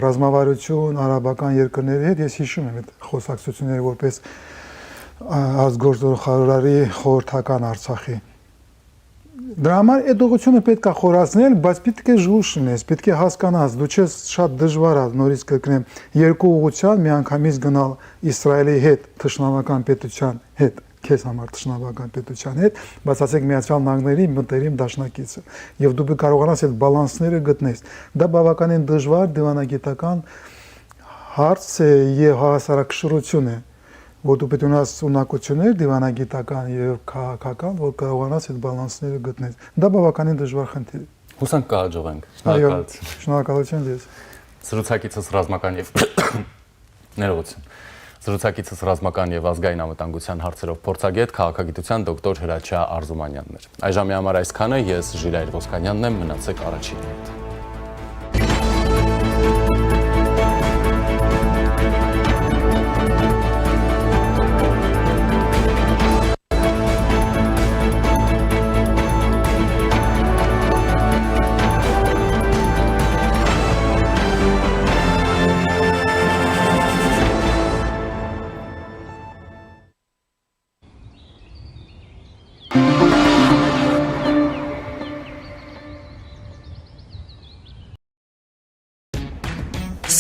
ռազմավարություն արաբական երկրների հետ, ես հիշում եմ այդ խոսակցությունները որպես ազգործողարարի խորհրդական Արցախի։ Դրա համար այդ ուղղությունը պետք է խորացնել, բայց պետք է զուշ ունես, պետք է հասկանաս, դու չես շատ դժվար է նորից կրկնեմ, երկու ուղղության միանգամից գնալ Իսրայելի հետ, թշնամական պետության հետ, քեզ համար թշնամական պետության հետ, բայց ասենք Միացյալ Նահանգների մտերիմ դաշնակիցը, եւ դու կարողանաս այդ բալանսները գտնես։ Դա բավականին դժվար դիվանագիտական հարց է եւ հավասարակշռություն է, որ դու պետք է ունենաս ունակություններ դիվանագիտական եւ քաղաքական, որ կարողանաս այդ բալանսները գտնել։ Դա բավականին դժվար խնդիր է։ Հուսանք կհաջողենք։ Շնորհակալություն։ Շնորհակալություն ձեզ։ Զրուցակիցս ռազմական եւ ներողություն։ Զրուցակիցս ռազմական եւ ազգային անվտանգության հարցերով փորձագետ քաղաքագիտության դոկտոր Հրաչյա Արզումանյանն էր։ Այժմի համար այսքանը, ես Ժիրայր Ոսկանյանն եմ, մնացեք առաջին հետ։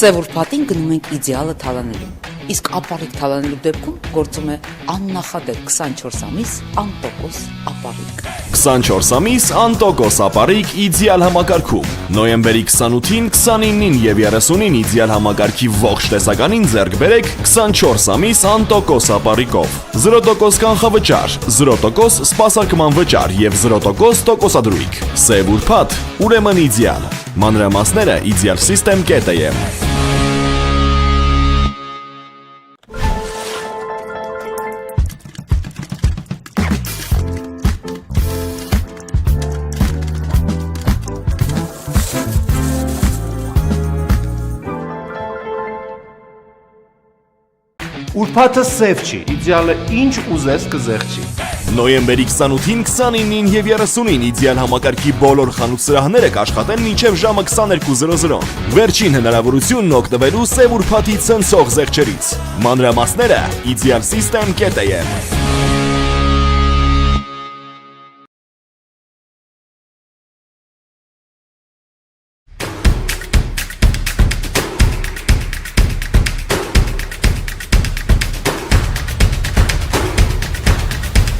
Սև ուրբաթին գնում ենք իդեալը թալանելու, իսկ ապառիկ թալանելու դեպքում գործում է աննախադեպ 24 ամիս անտոկոս ապառիկ։ 24 ամիս անտոկոս ապառիկ իդեալ համակարգում։ Նոյեմբերի 28-ին, 29-ին եւ 30-ին իդեալ համակարգի ողջ տեսականին ձեռք բերեք 24 ամիս անտոկոս ապառիկով։ 0% կանխավճար, 0% սպասարկման վճար եւ 0% տոկոսադրույք։ Սև ուրբաթ, ուրեմն իդեալ։ Մանրամասները idealsystem.am ուրբաթը սև չի, իդեալը ինչ ուզես կզեղչի։ Նոյեմբերի 28-ին, 29-ին եւ 30-ին իդեալ համակարգի բոլոր խանութ-սրահները կաշխատեն մինչև ժամը 22:00։ Վերջին հնարավորությունն օգտվելու սև ուրբաթի ցնցող զեղչերից։ Մանրամասները idealsystem.am